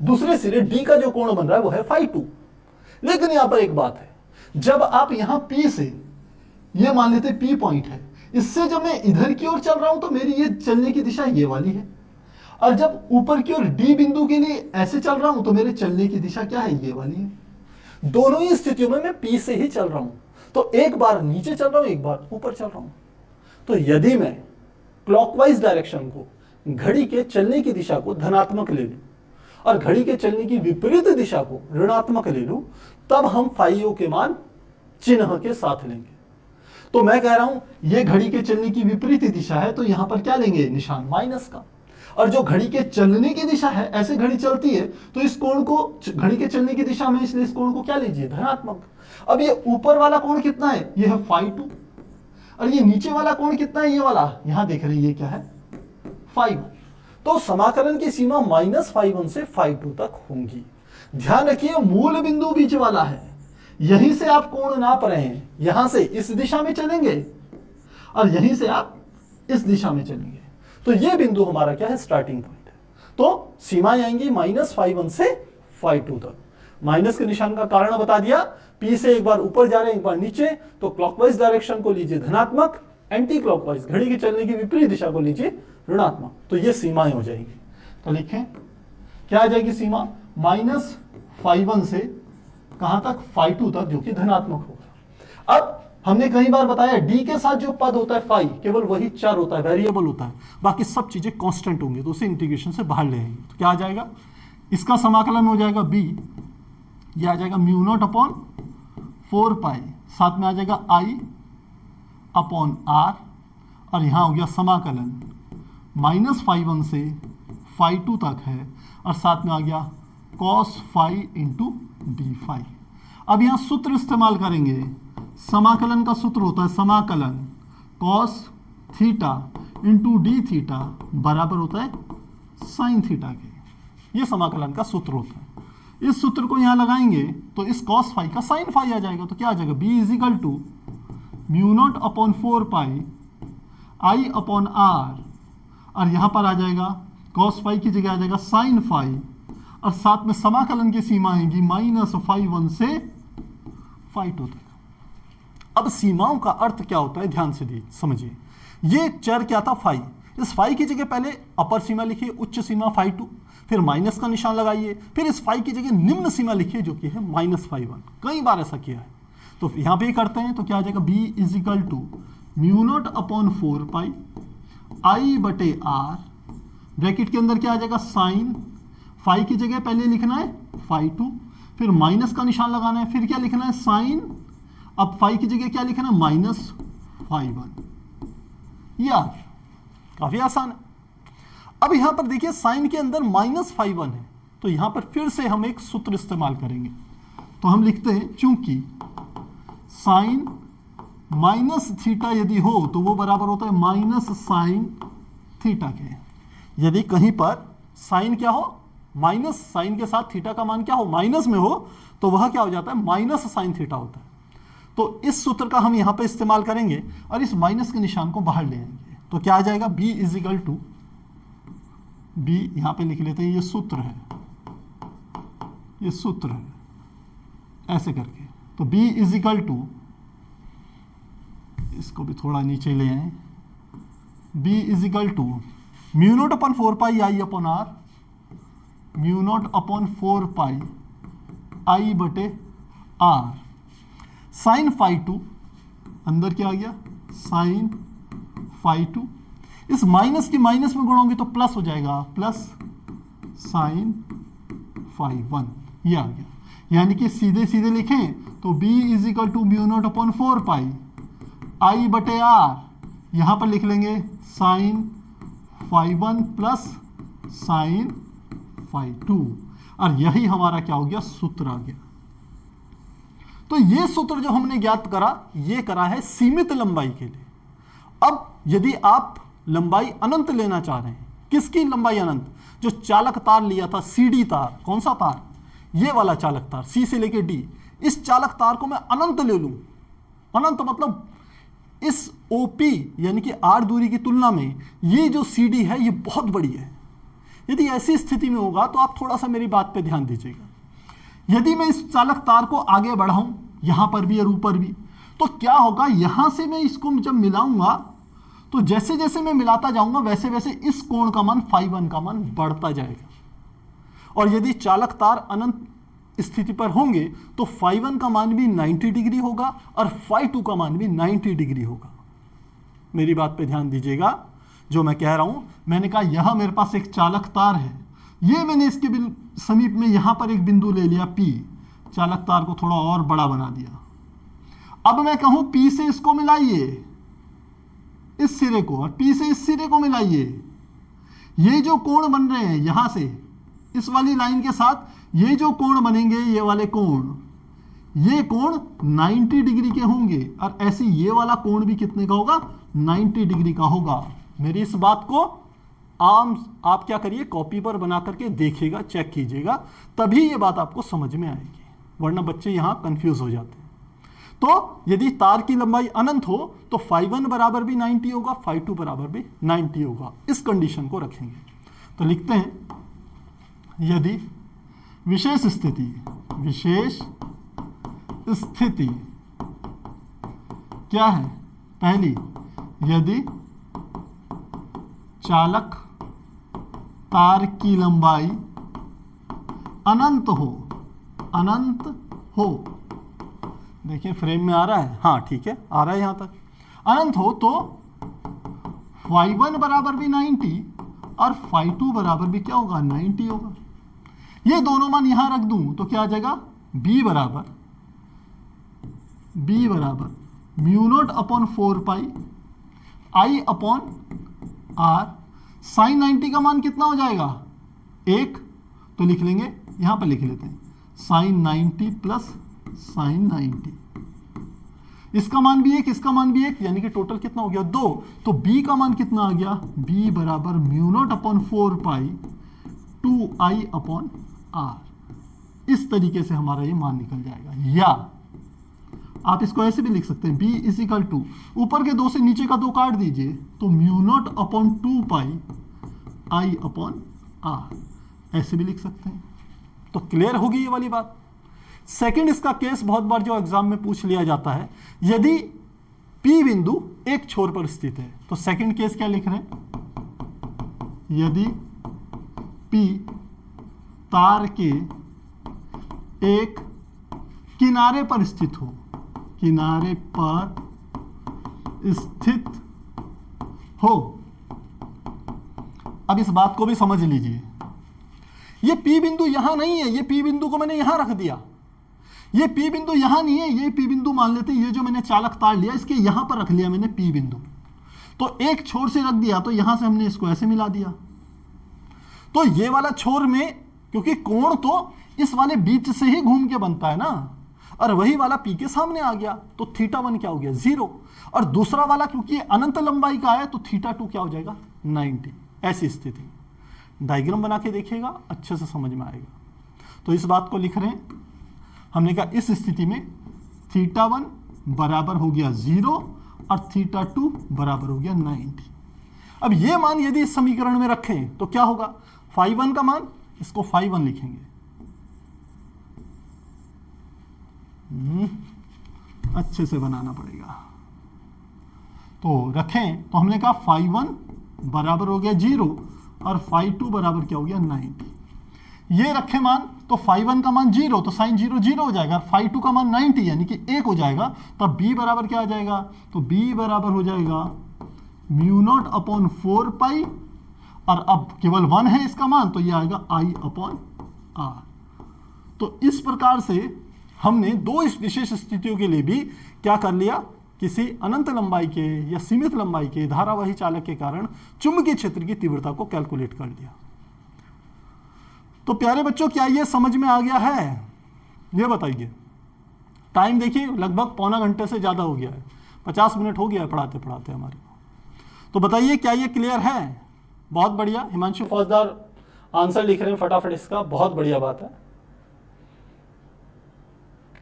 S1: दूसरे सिरे डी का जो कोण बन रहा है वो है फाई 2। लेकिन यहां पर एक बात है, जब आप यहां पी से, ये मान लेते पी पॉइंट है, इससे जब मैं इधर की ओर चल रहा हूं तो मेरी ये चलने की दिशा ये वाली है, और जब ऊपर की ओर डी बिंदु के लिए ऐसे चल रहा हूं तो मेरे चलने की दिशा क्या है? ये वाली है। दोनों ही स्थितियों में मैं पी से ही चल रहा हूं, तो एक बार नीचे चल रहा हूं, एक बार ऊपर चल रहा हूं। तो यदि मैं क्लॉकवाइज डायरेक्शन को, घड़ी के चलने की दिशा को धनात्मक ले लूं और घड़ी के चलने की विपरीत दिशा को ऋणात्मक ले लूं, तब हम फाई ओ के मान चिन्ह के साथ लेंगे। तो मैं कह रहा हूं ये घड़ी के चलने की विपरीत दिशा है, तो यहां पर क्या लेंगे, निशान माइनस का। और जो घड़ी के चलने की दिशा है, ऐसे घड़ी चलती है तो इस कोण को, घड़ी के चलने की दिशा में, इसलिए इस कोण को क्या लीजिए, धनात्मक। अब ये ऊपर वाला कोण कितना है, ये है φ2, और ये नीचे वाला कोण कितना है, ये वाला, यहां देख रहे हैं ये क्या है, φ1। तो समाकलन की सीमा -φ1 से φ2 तक होंगी। ध्यान रखिए मूल बिंदु बीच वाला है, यहीं से आप कोण नाप रहे हैं, यहां से इस दिशा में चलेंगे और यहीं से आप इस दिशा में चलेंगे, तो ये बिंदु हमारा क्या है, स्टार्टिंग पॉइंट है। तो सीमाएं आएंगी -φ1 से φ2 तक। माइनस के निशान का कारण बता दिया, P से एक बार ऊपर जा रहे हैं एक बार नीचे, तो क्लॉकवाइज डायरेक्शन को लीजिए धनात्मक, एंटी क्लॉकवाइज घड़ी के चलने की विपरीत दिशा को लीजिए ऋणात्मक। तो ये सीमाएं हो जाएंगी। तो लिखें क्या आ जाएगी सीमा, -φ1 से कहां तक, φ2 तक, जो कि धनात्मक होगा। अब हमने कई बार बताया d के साथ जो पद होता है फाई, केवल वही चर होता है, वेरिएबल होता है, बाकी सब चीजें कांस्टेंट होंगी, तो उसे इंटीग्रेशन से बाहर ले आएंगे। तो क्या आ जाएगा, इसका समाकलन हो जाएगा b, ये आ जाएगा μ0/4π, साथ में आ जाएगा I/r, और यहां हो गया समाकलन -φ1 से φ2 तक है, और साथ में आ गया cos φ इंटू डी फाई। अब यहां सूत्र इस्तेमाल करेंगे, समाकलन का सूत्र होता है समाकलन cos theta into D theta बराबर होता है साइन थीटा के, ये समाकलन का सूत्र होता है। इस सूत्र को यहां लगाएंगे तो इस cos फाई का साइन फाई आ जाएगा, तो क्या आ जाएगा, b = μ0/4π I/r, और यहां पर आ जाएगा cos फाई की जगह आ जाएगा साइन फाई, और साथ में समाकलन की सीमा आएगी -φ1 से φ2 तक। अब सीमाओं का अर्थ क्या होता है, ध्यान से समझिए। ये चर क्या था, फाई, इस फाई की जगह पहले अपर सीमा लिखिए, उच्च सीमा φ2, फिर माइनस का निशान लगाइए, फिर इस फाई की जगह निम्न सीमा लिखिए जो कि है -φ1। कई बार ऐसा किया है, तो यहां पे करते हैं, तो क्या आ जाएगा, b = μ0/4π I/r, ब्रैकेट के अंदर क्या आ जाएगा, साइन फाई की जगह पहले लिखना है φ2, फिर माइनस का निशान लगाना है, फिर क्या लिखना है, साइन, अब फाई की जगह क्या लिखना है, -φ1। ये आ गया, काफी आसान है। अब यहां पर देखिए साइन के अंदर -φ1 है, तो यहां पर फिर से हम एक सूत्र इस्तेमाल करेंगे। तो हम लिखते हैं, चूंकि साइन माइनस थीटा यदि हो तो वो बराबर होता है माइनस साइन थीटा के। यदि कहीं पर साइन क्या हो, माइनस साइन के साथ थीटा का मान क्या हो, माइनस में हो, तो वह क्या हो जाता है, माइनस साइन थीटा होता है। तो इस सूत्र का हम यहां पे इस्तेमाल करेंगे और इस माइनस के निशान को बाहर ले आएंगे। तो क्या आ जाएगा, b = b, यहां पे लिख लेते हैं, ये सूत्र है, ये सूत्र है, ऐसे करके। तो b = इसको भी थोड़ा नीचे ले आए, b = μ0/4π I/r, μ0/4π I/r, साइन φ2, अंदर क्या आ गया, साइन φ2, इस माइनस की माइनस में गुणोंगे तो प्लस हो जाएगा, प्लस साइन φ1, ये आ गया। यानी कि सीधे सीधे लिखें तो b = μ0/4π I/r, यहां पर लिख लेंगे साइन φ1 प्लस साइन φ2, और यही हमारा क्या हो गया, सूत्र आ गया। तो ये सूत्र जो हमने ज्ञात करा, ये करा है सीमित लंबाई के लिए। अब यदि आप लंबाई अनंत लेना चाह रहे हैं, किसकी लंबाई अनंत, जो चालक तार लिया था, CD तार, कौन सा तार, ये वाला चालक तार, C से लेके D, इस चालक तार को मैं अनंत ले लूं, अनंत मतलब इस OP यानी कि R दूरी की तुलना में ये जो CD है ये बहुत बड़ी है। यदि ऐसी स्थिति में होगा तो आप थोड़ा सा मेरी बात पे ध्यान दीजिएगा। यदि मैं इस चालक तार को आगे बढ़ाऊं, यहां पर भी और ऊपर भी, तो क्या होगा, यहां से मैं इसको जब मिलाऊंगा तो जैसे जैसे मैं मिलाता जाऊंगा वैसे वैसे इस कोण का मान φ1 का मान बढ़ता जाएगा। और यदि चालक तार अनंत स्थिति पर होंगे तो φ1 का मान भी 90 डिग्री होगा और φ2 का मान भी 90 डिग्री होगा। मेरी बात पे ध्यान दीजिएगा, जो मैं कह रहा हूं, मैंने कहा यह मेरे पास एक चालक तार है, ये मैंने इसके समीप में यहां पर एक बिंदु ले लिया P, चालक तार को थोड़ा और बड़ा बना दिया। अब मैं कहूं P से इसको मिलाइए, इस सिरे को, और P से इस सिरे को मिलाइए, ये जो कोण बन रहे हैं यहां से इस वाली लाइन के साथ, ये जो कोण बनेंगे, ये वाले कोण, ये कोण 90 डिग्री के होंगे, और ऐसे ये वाला कोण भी कितने का होगा, 90 डिग्री का होगा। मेरी इस बात को आप क्या करिए, कॉपी पर बना करके देखिएगा, चेक कीजिएगा, तभी ये बात आपको समझ में आएगी, वरना बच्चे यहां कंफ्यूज हो जाते हैं। तो यदि तार की लंबाई अनंत हो तो φ1 बराबर भी 90 होगा, φ2 बराबर भी 90 होगा। इस कंडीशन को रखेंगे। तो लिखते हैं, यदि विशेष स्थिति क्या है, पहली, यदि चालक तार की लंबाई अनंत हो, देखिए फ्रेम में आ रहा है, हाँ ठीक है, आ रहा है यहां तक, अनंत हो तो φ1 बराबर भी 90 और φ2 बराबर भी क्या होगा, 90 होगा। ये दोनों मान यहां रख दूं तो क्या आ जाएगा, b बराबर μ0 upon 4 pi I upon r, sine 90 का मान कितना हो जाएगा, 1, तो लिख लेंगे, यहां पर लिख लेते हैं साइन 90 प्लस साइन 90, इसका मान भी 1, इसका मान भी 1, यानी कि टोटल कितना हो गया, 2। तो b का मान कितना आ गया, b बराबर μ0 upon 4 pi 2i upon r। इस तरीके से हमारा ये मान निकल जाएगा। या आप इसको ऐसे भी लिख सकते हैं, b इज इक्वल टू, ऊपर के 2 से नीचे का 2 काट दीजिए, तो μ0 upon 2 pi i upon r, ऐसे भी लिख सकते हैं। तो क्लियर होगी ये वाली बात। सेकंड इसका केस बहुत बार जो एग्जाम में पूछ लिया जाता है, यदि P बिंदु एक छोर पर स्थित है, तो सेकंड केस क्या लिख रहे हैं, यदि P तार के एक किनारे पर स्थित हो, किनारे पर स्थित हो। अब इस बात को भी समझ लीजिए, ये P बिंदु यहां नहीं है, ये P बिंदु को मैंने यहां रख दिया, ये P बिंदु यहां नहीं है, ये P बिंदु मान लेते हैं, ये जो मैंने चालक तार लिया इसके यहां पर रख लिया मैंने P बिंदु, तो एक छोर से रख दिया, तो यहां से हमने इसको ऐसे मिला दिया। तो ये वाला छोर में, क्योंकि कोण तो इस वाले बीच से ही घूम के बनता है ना, और वही वाला P के सामने आ गया, तो θ1 क्या हो गया, 0, और दूसरा वाला क्योंकि अनंत लंबाई का है तो θ2 क्या हो जाएगा, 90। ऐसी स्थिति डायग्राम बना के देखिएगा, अच्छे से समझ में आएगा। तो इस बात को लिख रहे हैं, हमने कहा इस स्थिति में θ1 बराबर हो गया 0 और θ2 बराबर हो गया 90। अब ये मान यदि इस समीकरण में रखें तो क्या होगा, φ1 का मान, इसको φ1 लिखेंगे, अच्छे से बनाना पड़ेगा। तो रखें, तो हमने कहा φ1 बराबर हो गया 0 और φ2 बराबर क्या हो गया, 90। ये रखे मान, तो φ1 का मान 0, तो साइन 0 0 हो जाएगा, φ2 का मान 90 यानी कि 1 हो जाएगा, तब b बराबर क्या आ जाएगा, तो b बराबर हो जाएगा μ0 अपॉन 4 पाई, और अब केवल 1 है इसका मान, तो ये आएगा i अपॉन r। तो इस प्रकार से हमने दो इस विशेष स्थितियों के लिए भी क्या कर लिया, किसी अनंत लंबाई के या सीमित लंबाई के धारावाही चालक के कारण चुंबकीय क्षेत्र की तीव्रता को कैलकुलेट कर दिया। तो प्यारे बच्चों, क्या ये समझ में आ गया है, ये बताइए। टाइम देखिए लगभग पौना घंटे से ज्यादा हो गया है, 50 मिनट हो गया है पढ़ाते पढ़ाते हमारे को। तो बताइए क्या ये क्लियर है? बहुत बढ़िया, हिमांशु फौजदार आंसर लिख रहे हैं फटाफट इसका, बहुत बढ़िया बात है।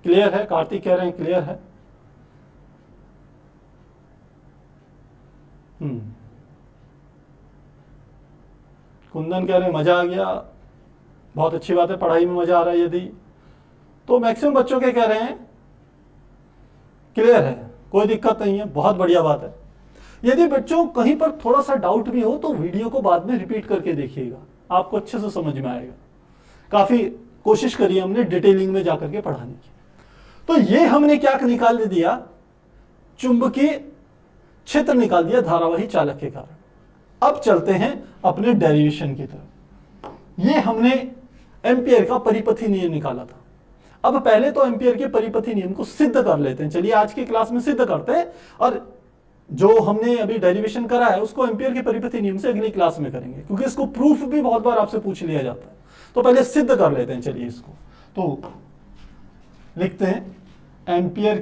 S1: क्लियर है, कार्तिक कह रहे हैं क्लियर है। कुंदन कह रहे हैं मजा आ गया, बहुत अच्छी बात है, पढ़ाई में मजा आ रहा है यदि। तो मैक्सिमम बच्चों के कह रहे हैं क्लियर है, कोई दिक्कत नहीं है, बहुत बढ़िया बात है। यदि बच्चों कहीं पर थोड़ा सा डाउट भी हो तो वीडियो को बाद में रिपीट करके देखिएगा, आपको अच्छे से समझ में आएगा। काफी कोशिश करी हमने डिटेलिंग में जाकर के पढ़ाने की। तो ये हमने क्या निकाल दिया, चुंबकीय क्षेत्र निकाल दिया धारावाही चालक के कारण। अब चलते हैं अपने डेरिवेशन की तरफ। ये हमने एम्पियर का परिपथी नियम निकाला था। अब पहले तो एम्पियर के परिपथी नियम को सिद्ध कर लेते हैं। चलिए आज की क्लास में सिद्ध करते हैं, और जो हमने अभी डेरिवेशन करा है उसको एम्पियर के परिपथी नियम से अगली क्लास में करेंगे, क्योंकि इसको प्रूफ भी बहुत बार आपसे पूछ लिया जाता है। तो पहले सिद्ध कर लेते हैं। चलिए इसको तो लिखते हैं एम्पियर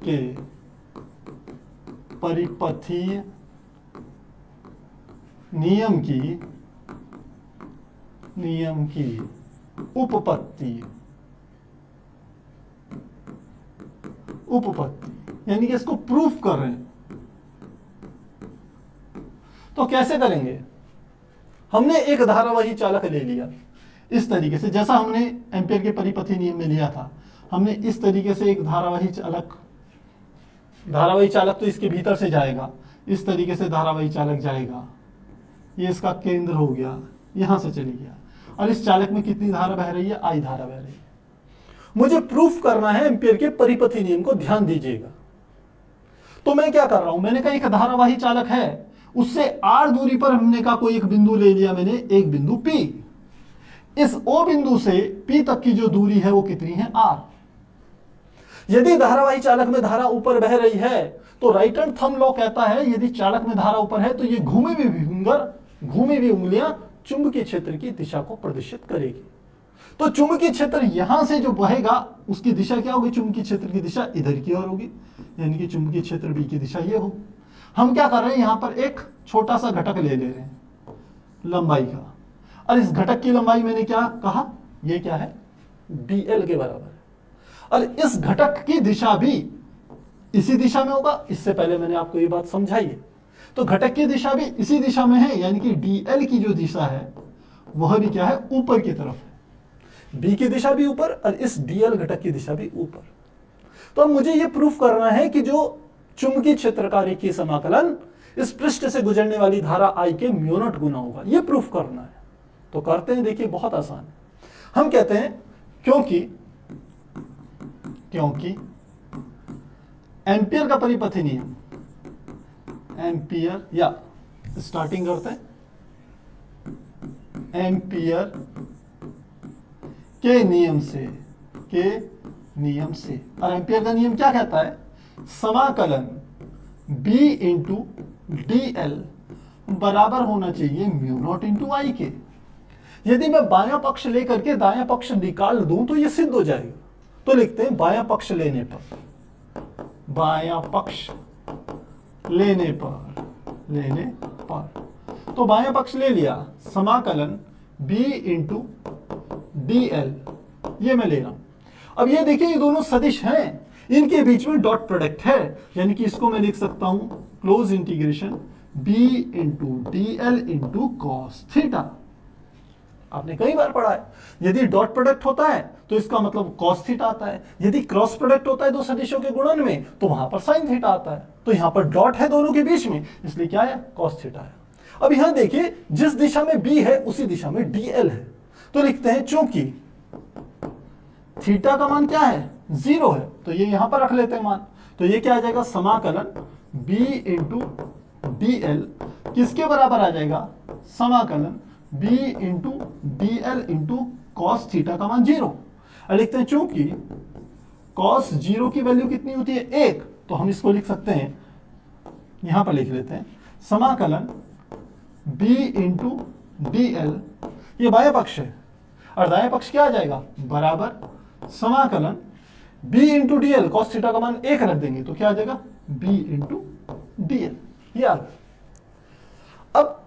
S1: के परिपथीय नियम की उपपत्ति यानी कि इसको प्रूफ कर रहे हैं। तो कैसे करेंगे? हमने एक धारावाही चालक ले लिया इस तरीके से, जैसा हमने एम्पियर के परिपथी नियम में लिया था। हमने इस तरीके से एक धारावाही चालक तो इसके भीतर से जाएगा, इस तरीके से धारावाही चालक जाएगा, ये इसका केंद्र हो गया, यहां से चली गया, और इस चालक में कितनी धारा बह रही है? I धारा बह रही है। मुझे प्रूफ करना है एम्पियर के परिपथी नियम को, ध्यान दीजिएगा। तो मैं क्या कर रहा हूं, मैंने कहा एक धारावाही चालक है, उससे r दूरी पर हमने कहा कोई एक बिंदु ले लिया मैंने, एक बिंदु P। इस O बिंदु से P तक की जो दूरी है वो कितनी है? R। यदि धारावाही चालक में धारा ऊपर बह रही है तो राइट हैंड थंब लॉ कहता है यदि चालक में धारा ऊपर है तो ये घूमी हुई उंगलियां चुंबकीय क्षेत्र की दिशा को प्रदर्शित करेगी। तो चुंबकीय क्षेत्र यहां से जो बहेगा उसकी दिशा क्या होगी? चुंबकीय क्षेत्र की दिशा इधर की ओर होगी, यानी कि चुंबकीय क्षेत्र B की दिशा ये होगी। हम क्या कर रहे हैं, यहां पर एक छोटा सा घटक ले रहे हैं लंबाई का, और इस घटक की लंबाई मैंने क्या कहा? ये क्या है? dl के बराबर है। और इस घटक की दिशा भी इसी दिशा में होगा। इससे पहले मैंने आपको ये बात समझाई है। तो घटक की दिशा भी इसी दिशा में है, यानी कि dl की जो दिशा है वह भी क्या है? ऊपर की तरफ है। b की दिशा भी ऊपर और इस dl घटक की दिशा भी ऊपर। तो अब मुझे यह प्रूफ करना है कि जो चुंबकीय क्षेत्र का रेखीय समाकलन इस पृष्ठ से गुजरने वाली धारा I के म्यू नॉट गुना होगा, यह प्रूफ करना है। तो करते हैं, देखिए बहुत आसान है। हम कहते हैं क्योंकि एम्पियर का परिपथी नियम, एम्पियर या स्टार्टिंग करते हैं, एम्पियर के नियम से, और एम्पियर का नियम क्या कहता है? समाकलन B इंटू dl बराबर होना चाहिए म्यू नॉट इंटू I के। यदि मैं बायां पक्ष लेकर के दायां पक्ष निकाल दूं तो यह सिद्ध हो जाएगा। तो लिखते हैं बायां पक्ष लेने पर, तो बायां पक्ष ले लिया, समाकलन B इंटू dl ये मैं ले रहा हूं। अब ये देखिए ये दोनों सदिश हैं, इनके बीच में डॉट प्रोडक्ट है, यानी कि इसको मैं लिख सकता हूं close integration B into dl into cos theta. आपने कई बार पढ़ा है, यदि डॉट प्रोडक्ट होता है तो इसका मतलब cos थीटा आता है, यदि क्रॉस प्रोडक्ट होता है दो सदिशों के गुणन में तो वहां पर sin थीटा आता है। तो यहां पर डॉट है दोनों के बीच में, इसलिए क्या है? cos थीटा है। अब यहां देखिए जिस दिशा में B है उसी दिशा में dl है, तो लिखते हैं चूंकि थीटा का मान क्या है? 0 है, तो ये यहां पर रख लेते हैं मान। तो ये क्या आ जाएगा? समाकलन B इंटू dl किसके बराबर आ जाएगा? समाकलन B into dl into cos theta का मान 0। और लिखते हैं चूंकि कॉस 0 की वैल्यू कितनी होती है? 1, तो हम इसको लिख सकते हैं, यहां पर लिख लेते हैं समाकलन B इंटू dl, ये बायां पक्ष है, और दायां पक्ष क्या आ जाएगा? बराबर समाकलन B into dl, cos theta का मान 1 रख देंगे तो क्या आ जाएगा? B इंटू dl, ये आ गया। अब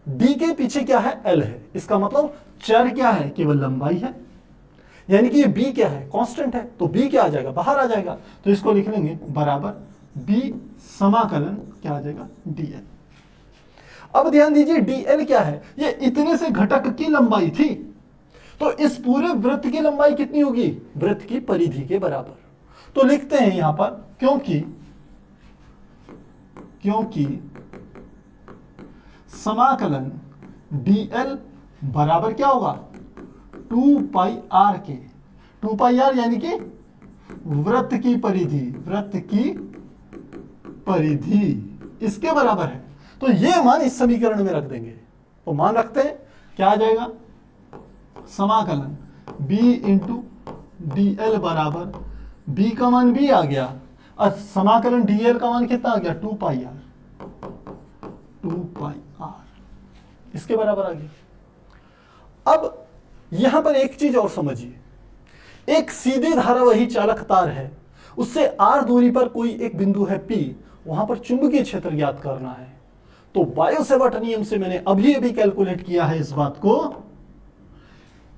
S1: D के पीछे क्या है? L है, इसका मतलब चर क्या है? केवल लंबाई है, यानी कि ये B क्या है? कांस्टेंट है, तो B क्या आ जाएगा? बाहर आ जाएगा। तो इसको लिख लेंगे बराबर B समाकलन क्या आ जाएगा? dl। अब ध्यान दीजिए dl क्या है? ये इतने से घटक की लंबाई थी, तो इस पूरे वृत्त की लंबाई कितनी होगी? वृत्त की परिधि के बराबर। तो लिखते हैं यहां पर क्योंकि समाकलन dl बराबर क्या होगा? 2 पाई r के, 2 पाई r यानी कि वृत्त की परिधि इसके बराबर है। तो ये मान इस समीकरण में रख देंगे। तो मान रखते हैं, क्या आ जाएगा? समाकलन B इंटू डी एल बराबर B का मान B आ गया और समाकलन dl का मान कितना आ गया 2 पाई आर इसके बराबर आ गया। अब यहां पर एक चीज और समझिए, एक सीधे धारावाही चालक तार है, उससे r दूरी पर कोई एक बिंदु है P, वहां पर चुंबकीय क्षेत्र ज्ञात करना है। तो बायो-सेवर्ट नियम से मैंने अभी कैलकुलेट किया है इस बात को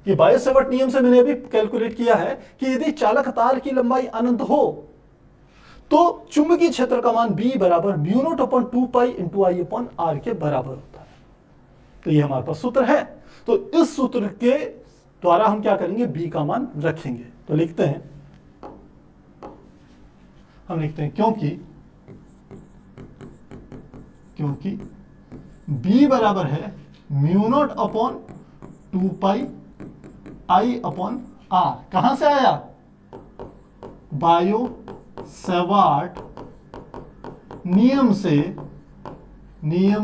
S1: कि बायो-सेवर्ट नियम से मैंने अभी कैलकुलेट किया है कि यदि चालक तार की लंबाई अनंत हो तो चुंबकीय क्षेत्र का मान B बराबर mu not upon 2 pi into I upon r के बराबर होता है। तो ये हमारे पास सूत्र है। तो इस सूत्र के द्वारा हम क्या करेंगे, B का मान रखेंगे। तो लिखते हैं, हम लिखते हैं क्योंकि B बराबर है mu not upon 2 pi I upon R. कहां से आया, बायो-सेवर्ट नियम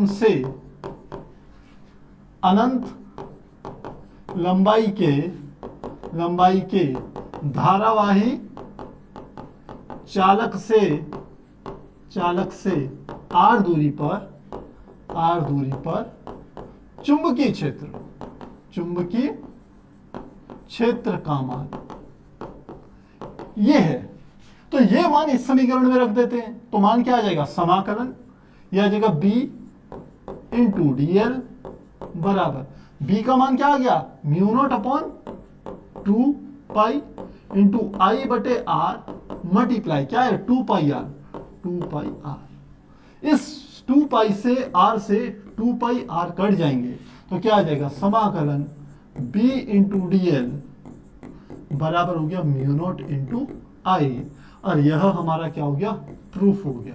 S1: से अनंत लंबाई के धारावाही चालक से आर दूरी पर चुंबकीय क्षेत्र का मान ये है। तो ये मान इस समीकरण में रख देते हैं, तो मान क्या आ जाएगा, समाकलन यह आ जाएगा B इंटू डी एल बराबर B का मान क्या आ गया, mu not upon 2 pi into I बटे आर मल्टीप्लाई क्या है 2 पाई आर। इस 2 पाई से आर से 2 पाई आर कट जाएंगे तो क्या आ जाएगा, समाकलन B इंटू डी एल बराबर हो गया म्यू नॉट इंटू आई, और यह हमारा क्या हो गया, प्रूफ हो गया।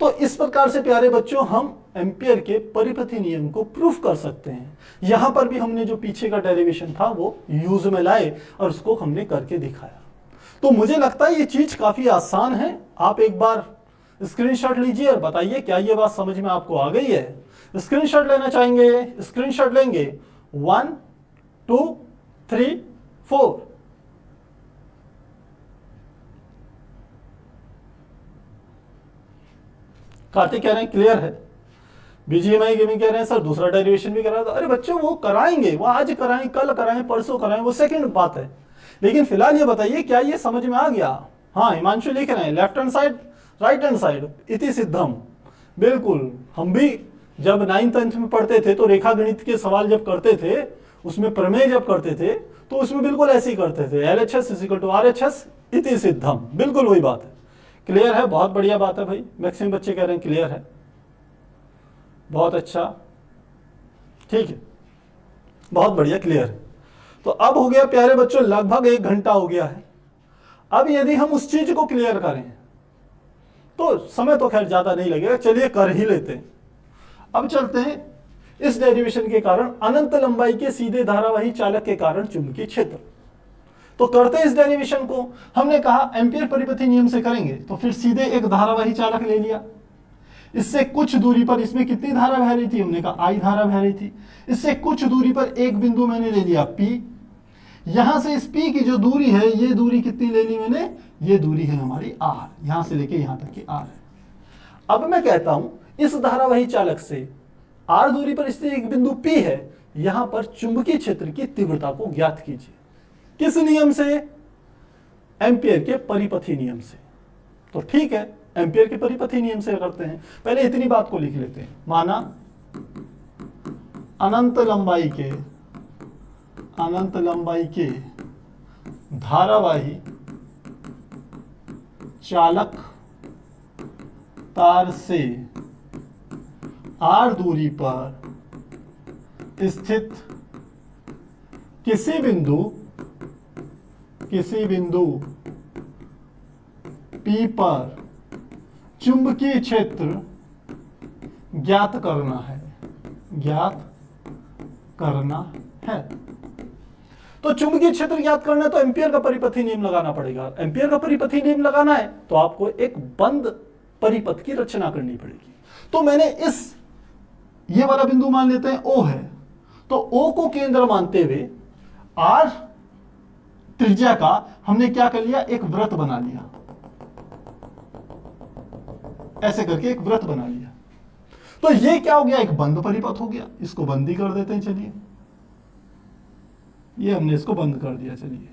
S1: तो इस प्रकार से प्यारे बच्चों हम एम्पियर के परिपथी नियम को प्रूफ कर सकते हैं। यहां पर भी हमने जो पीछे का डेरिवेशन था वो यूज में लाए और उसको हमने करके दिखाया। तो मुझे लगता है ये चीज काफी आसान है। आप एक बार स्क्रीनशॉट लीजिए और बताइए क्या ये बात समझ में आपको आ गई है। स्क्रीनशॉट लेना चाहेंगे, स्क्रीनशॉट लेंगे 1 2 3 4। कार्तिक कह रहे हैं क्लियर है, बीजीएमआई गेमिंग कह रहे हैं सर दूसरा डेरिवेशन भी करा दो। अरे बच्चों वो कराएंगे, वो आज कराएं, कल कराएं, परसों कराएं, वो सेकंड बात है। लेकिन फिलहाल ये बताइए क्या ये समझ में आ गया। हाँ हिमांशु लिख रहे हैं left hand side right hand side इति सिद्धम। बिल्कुल, हम भी जब 9th 10th में पढ़ते थे तो रेखा गणित के सवाल जब करते थे, उसमें प्रमेय जब करते थे तो उसमें बिल्कुल ऐसे ही करते थे, LHS = RHS इति सिद्धम। बिल्कुल वही बात है। क्लियर है, बहुत बढ़िया बात है भाई। मैक्सिमम बच्चे कह रहे हैं क्लियर है, बहुत अच्छा, ठीक है, बहुत बढ़िया, क्लियर है। तो अब हो गया प्यारे बच्चों, लगभग 1 घंटा हो गया है। अब यदि हम उस चीज को क्लियर करें तो समय तो खैर ज्यादा नहीं लगेगा, चलिए कर ही लेते हैं। अब चलते हैं इस डेरिवेशन के कारण अनंत लंबाई के सीधे धारावाही चालक के कारण चुंबकीय क्षेत्र। तो करते हैं इस डेरिवेशन को। हमने कहा एम्पियर परिपथी नियम से करेंगे, तो फिर सीधे एक धारावाही चालक ले लिया। इससे कुछ दूरी पर, इसमें कितनी धारा बह रही थी, हमने कहा I धारा बह रही थी। इससे कुछ दूरी पर एक बिंदु मैंने ले लिया P। यहां से इस P की जो दूरी है, ये दूरी कितनी ले ली मैंने, ये दूरी है हमारी R, यहां से लेके यहां तक की R है। अब मैं कहता हूं इस धारावाही चालक से R दूरी पर स्थित एक बिंदु P है, यहां पर चुंबकीय क्षेत्र की तीव्रता को ज्ञात कीजिए। किस नियम से, एम्पियर के परिपथी नियम से। तो ठीक है, एम्पियर के परिपथी नियम से करते हैं। पहले इतनी बात को लिख लेते हैं, माना अनंत लंबाई के धारावाही चालक तार से R दूरी पर स्थित किसी बिंदु P पर चुंबकीय क्षेत्र ज्ञात करना है। तो चुंबकीय क्षेत्र ज्ञात करना है तो एम्पियर का परिपथी नियम लगाना पड़ेगा। एम्पियर का परिपथी नियम लगाना है तो आपको एक बंद परिपथ की रचना करनी पड़ेगी। तो मैंने ये वाला बिंदु मान लेते हैं O है, तो O को केंद्र मानते हुए R त्रिज्या का हमने क्या कर लिया, एक वृत्त बना लिया, ऐसे करके एक वृत्त बना लिया। तो ये क्या हो गया, एक बंद परिपथ हो गया। इसको बंद ही कर देते हैं, चलिए ये हमने इसको बंद कर दिया, चलिए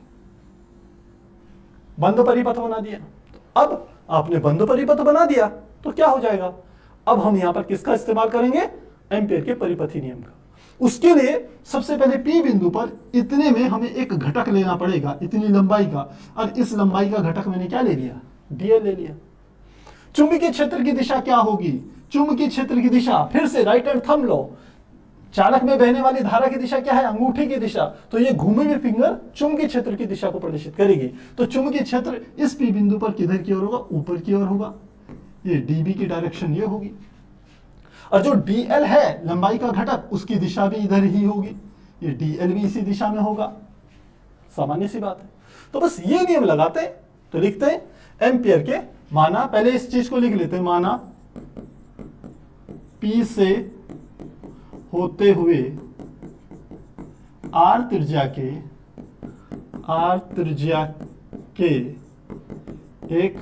S1: बंद परिपथ बना दिया। अब आपने बंद परिपथ बना दिया तो क्या हो जाएगा, अब हम यहां पर किसका इस्तेमाल करेंगे, एम्पियर के परिपथी नियम का। उसके लिए सबसे पहले P बिंदु पर इतने में हमें एक घटक लेना पड़ेगा, इतनी लंबाई का, और इस लंबाई का घटक मैंने क्या ले लिया, dl ले लिया। चुंबकीय क्षेत्र की दिशा क्या होगी, चुंबकीय क्षेत्र की दिशा, फिर से राइट हैंड थंब लो, चालक में बहने वाली धारा की दिशा क्या है, अंगूठे की दिशा। तो ये घूमे हुए फिंगर चुंबकीय क्षेत्र की दिशा को प्रदर्शित करेगी। तो चुंबकीय क्षेत्र इस P बिंदु पर किधर की ओर होगा, ऊपर की ओर होगा। ये dB की डायरेक्शन ये होगी, और जो dl है लंबाई का घटक, उसकी दिशा भी इधर ही होगी, ये dl भी इसी दिशा में होगा। सामान्य सी बात है। तो बस ये नियम लगाते हैं, तो लिखते हैं एम्पियर के, माना पहले इस चीज को लिख लेते हैं, माना P से होते हुए R त्रिज्या के एक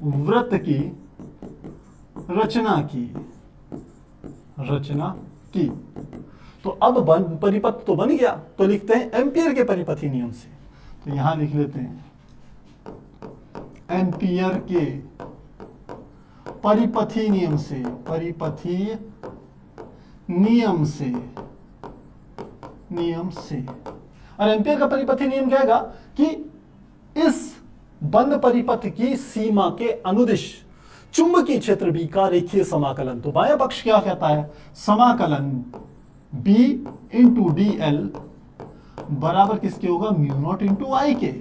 S1: वृत्त की रचना की। तो अब परिपथ तो बन गया, तो लिखते हैं एम्पियर के परिपथी नियम से। तो यहां लिख लेते हैं एम्पियर के परिपथी नियम से, परिपथी नियम से। और एम्पियर का परिपथी नियम कहेगा कि इस बंद परिपथ की सीमा के अनुदिश चुंबकीय क्षेत्र B का रेखीय समाकलन। तो बायां पक्ष क्या कहता है, समाकलन B इंटू dl बराबर किसके होगा, μ0 इंटू I के।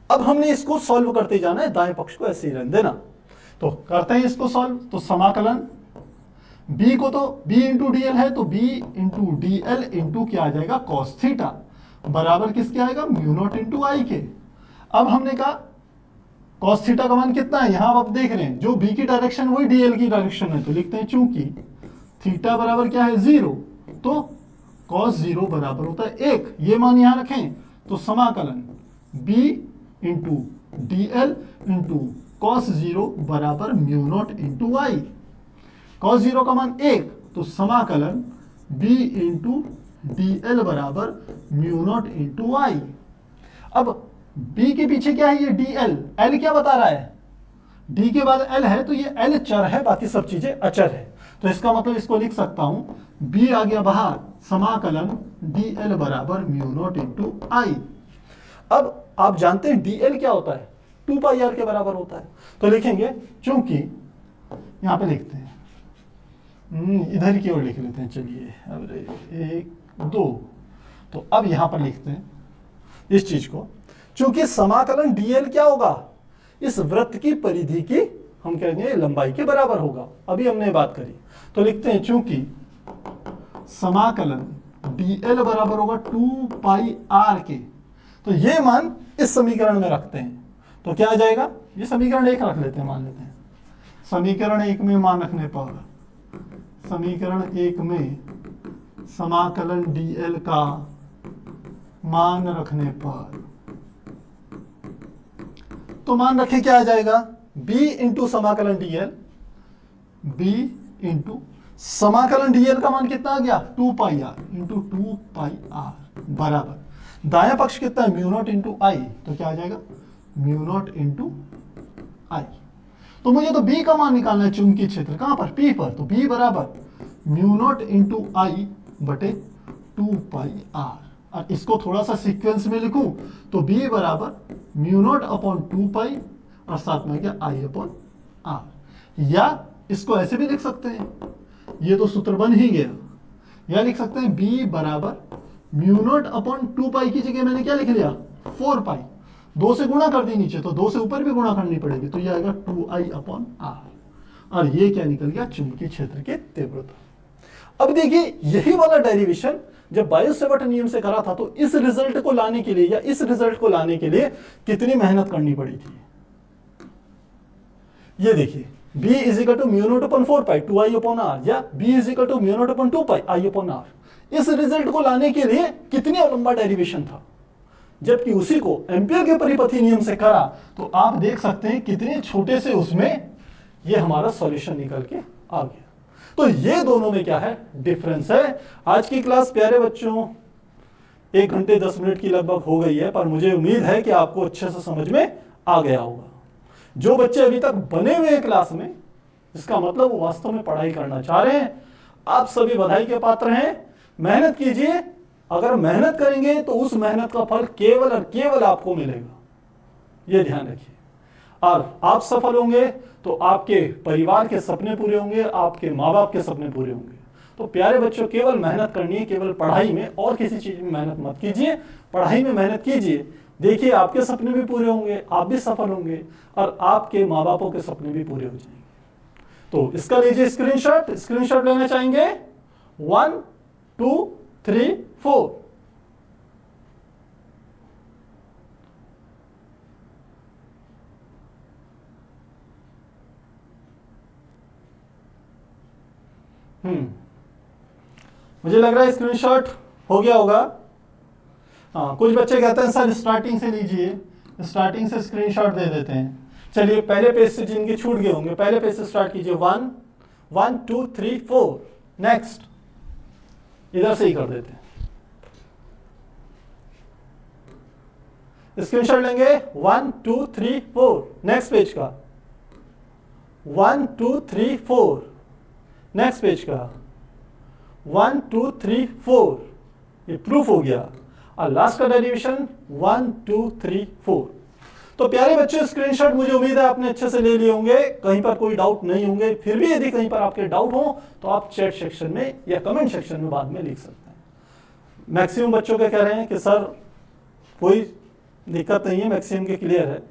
S1: अब हमने इसको सॉल्व करते जाना है, दाएं पक्ष को ऐसे ही रहने देना। तो करते हैं इसको सॉल्व। तो समाकलन B को, तो B इंटू dl है, तो B इंटू dl इंटू क्या आ जाएगा, cos थीटा बराबर किसके आएगा, μ0 इंटू I के। अब हमने कहा cos थीटा का मान कितना है, यहां आप देख रहे हैं जो B की डायरेक्शन वही dl की डायरेक्शन है, तो लिखते हैं चूंकि थीटा बराबर क्या है, 0, तो cos 0 बराबर होता है 1, ये मान यहां रखें। तो समाकलन B into dl into cos 0 बराबर μ0 इंटू I। cos 0 का मान 1, तो समाकलन B इंटू dl बराबर μ0 इंटू I। अब B के पीछे क्या है, ये dl, L क्या बता रहा है, D के बाद L है, तो ये L चर है, बाकी सब चीजें अचर है। तो इसका मतलब इसको लिख सकता हूं, B आ गया बाहर, समाकलन dl बराबर μ0 इंटू I। अब आप जानते हैं dl क्या होता है, 2 पाई r के बराबर होता है। तो लिखेंगे, चूंकि यहां पे लिखते हैं, इधर की ओर लिख लेते हैं, चलिए अब 1 2। तो अब यहां पर लिखते हैं इस चीज को, चूंकि समाकलन dl क्या होगा, इस वृत्त की परिधि की हम कहेंगे लंबाई के बराबर होगा। अभी हमने बात करी, तो लिखते हैं चूंकि समाकलन dl बराबर होगा 2 पाई r के। तो ये मान इस समीकरण में रखते हैं, तो क्या आ जाएगा, ये समीकरण 1 रख लेते हैं, मान लेते हैं। समीकरण 1 में मान रखने पर, समीकरण 1 में समाकलन dl का मान रखने पर, तो मान रखे क्या आ जाएगा, b इंटू समाकलन dl, b इंटू समाकलन dl का मान कितना आ गया, 2 पाई r इंटू 2 पाई r बराबर दायां पक्ष कितना है, μ0 इंटू I। तो क्या आ जाएगा, μ0 इंटू I। तो मुझे तो B का मान निकालना है चुंबकीय क्षेत्र, कहां पर, P पर। तो B बराबर μ0 इंटू I बटे 2 पाई r। और इसको थोड़ा सा सीक्वेंस में लिखूं, तो B बराबर μ0 अपॉन 2 पाई और साथ में क्या, I अपॉन r। या इसको ऐसे भी लिख सकते हैं, ये तो सूत्र बन ही गया। या लिख सकते हैं B बराबर μ0 अपॉन 2 पाई की जगह मैंने क्या लिख लिया, 4 पाई, 2 से गुणा कर दी नीचे, तो 2 से ऊपर भी गुणा करनी पड़ेगी, तो ये आएगा 2I अपॉन r। और ये क्या निकल गया, चुंबकीय क्षेत्र की तीव्रता। अब देखिए, यही वाला डेरिवेशन जब बायो-सैवर्ट नियम से करा था, तो इस रिजल्ट को लाने के लिए, या इस रिजल्ट को लाने के लिए कितनी मेहनत करनी पड़ी थी। ये देखिए, B is equal to μ0 upon 4 pi 2I upon r, या B is equal to μ0 upon 2 pi I upon r। इस रिजल्ट को लाने के लिए कितनी लंबा डेरिवेशन था, जबकि उसी को एम्पियर के परिपथी नियम से करा तो आप देख सकते हैं कितने छोटे से उसमें ये हमारा सॉल्यूशन निकल के आ गया। तो ये दोनों में क्या है, डिफरेंस है। आज की क्लास प्यारे बच्चों 1 घंटे 10 मिनट की लगभग हो गई है, पर मुझे उम्मीद है कि आपको अच्छे से समझ में आ गया होगा। जो बच्चे अभी तक बने हुए हैं क्लास में, इसका मतलब वो वास्तव में पढ़ाई करना चाह रहे हैं, आप सभी बधाई के पात्र हैं। मेहनत कीजिए, अगर मेहनत करेंगे तो उस मेहनत का फल केवल और केवल आपको मिलेगा, ये ध्यान रखिए। और आप सफल होंगे तो आपके परिवार के सपने पूरे होंगे, आपके माँ बाप के सपने पूरे होंगे। तो प्यारे बच्चों, केवल मेहनत करनी है, केवल पढ़ाई में, और किसी चीज में मेहनत मत कीजिए, पढ़ाई में मेहनत कीजिए। देखिए आपके सपने भी पूरे होंगे, आप भी सफल होंगे, और आपके माँ बापों के सपने भी पूरे हो जाएंगे। तो इसका लीजिए स्क्रीनशॉट लेना चाहेंगे। 1 2 3 4। मुझे लग रहा है स्क्रीनशॉट हो गया होगा। हाँ, कुछ बच्चे कहते हैं सर स्टार्टिंग से लीजिए, स्टार्टिंग से स्क्रीनशॉट दे देते हैं। चलिए पहले पेज से जिनके छूट गए होंगे, पहले पेज से स्टार्ट कीजिए। 1 1 2 3 4। नेक्स्ट इधर से ही कर देते हैं। स्क्रीनशॉट लेंगे 1 2 3 4। नेक्स्ट पेज का 1 2 3 4। नेक्स्ट पेज का 1 2 3 4। ये प्रूफ हो गया। और लास्ट का डेरिवेशन 1 2 3 4। तो प्यारे बच्चों, स्क्रीनशॉट मुझे उम्मीद है आपने अच्छे से ले लिए होंगे, कहीं पर कोई डाउट नहीं होंगे। फिर भी यदि कहीं पर आपके डाउट हो तो आप चैट सेक्शन में या कमेंट सेक्शन में बाद में लिख सकते हैं। मैक्सिमम बच्चों के कह रहे हैं कि सर कोई दिक्कत नहीं है, मैक्सिमम के क्लियर है।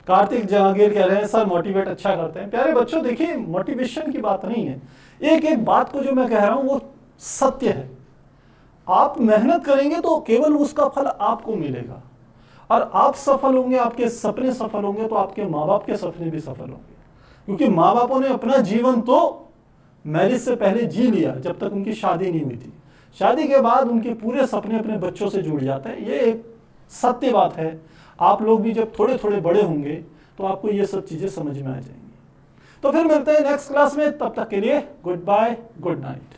S1: कार्तिक जहांगीर कह रहे हैं सर मोटिवेट अच्छा करते हैं। प्यारे बच्चों देखिए, मोटिवेशन की बात नहीं है, एक एक बात को जो मैं कह रहा हूं वो सत्य है। आप मेहनत करेंगे तो केवल उसका फल आपको मिलेगा, और आप सफल होंगे, आपके सपने सफल होंगे, तो आपके माँ बाप के सपने भी सफल होंगे। क्योंकि माँ बापों ने अपना जीवन तो मैरिज से पहले जी लिया, जब तक उनकी शादी नहीं हुई थी। शादी के बाद उनके पूरे सपने अपने बच्चों से जुड़ जाते हैं। ये एक सत्य बात है। आप लोग भी जब थोड़े थोड़े बड़े होंगे तो आपको ये सब चीजें समझ में आ जाएंगी। तो फिर मिलते हैं नेक्स्ट क्लास में, तब तक के लिए गुड बाय, गुड नाइट।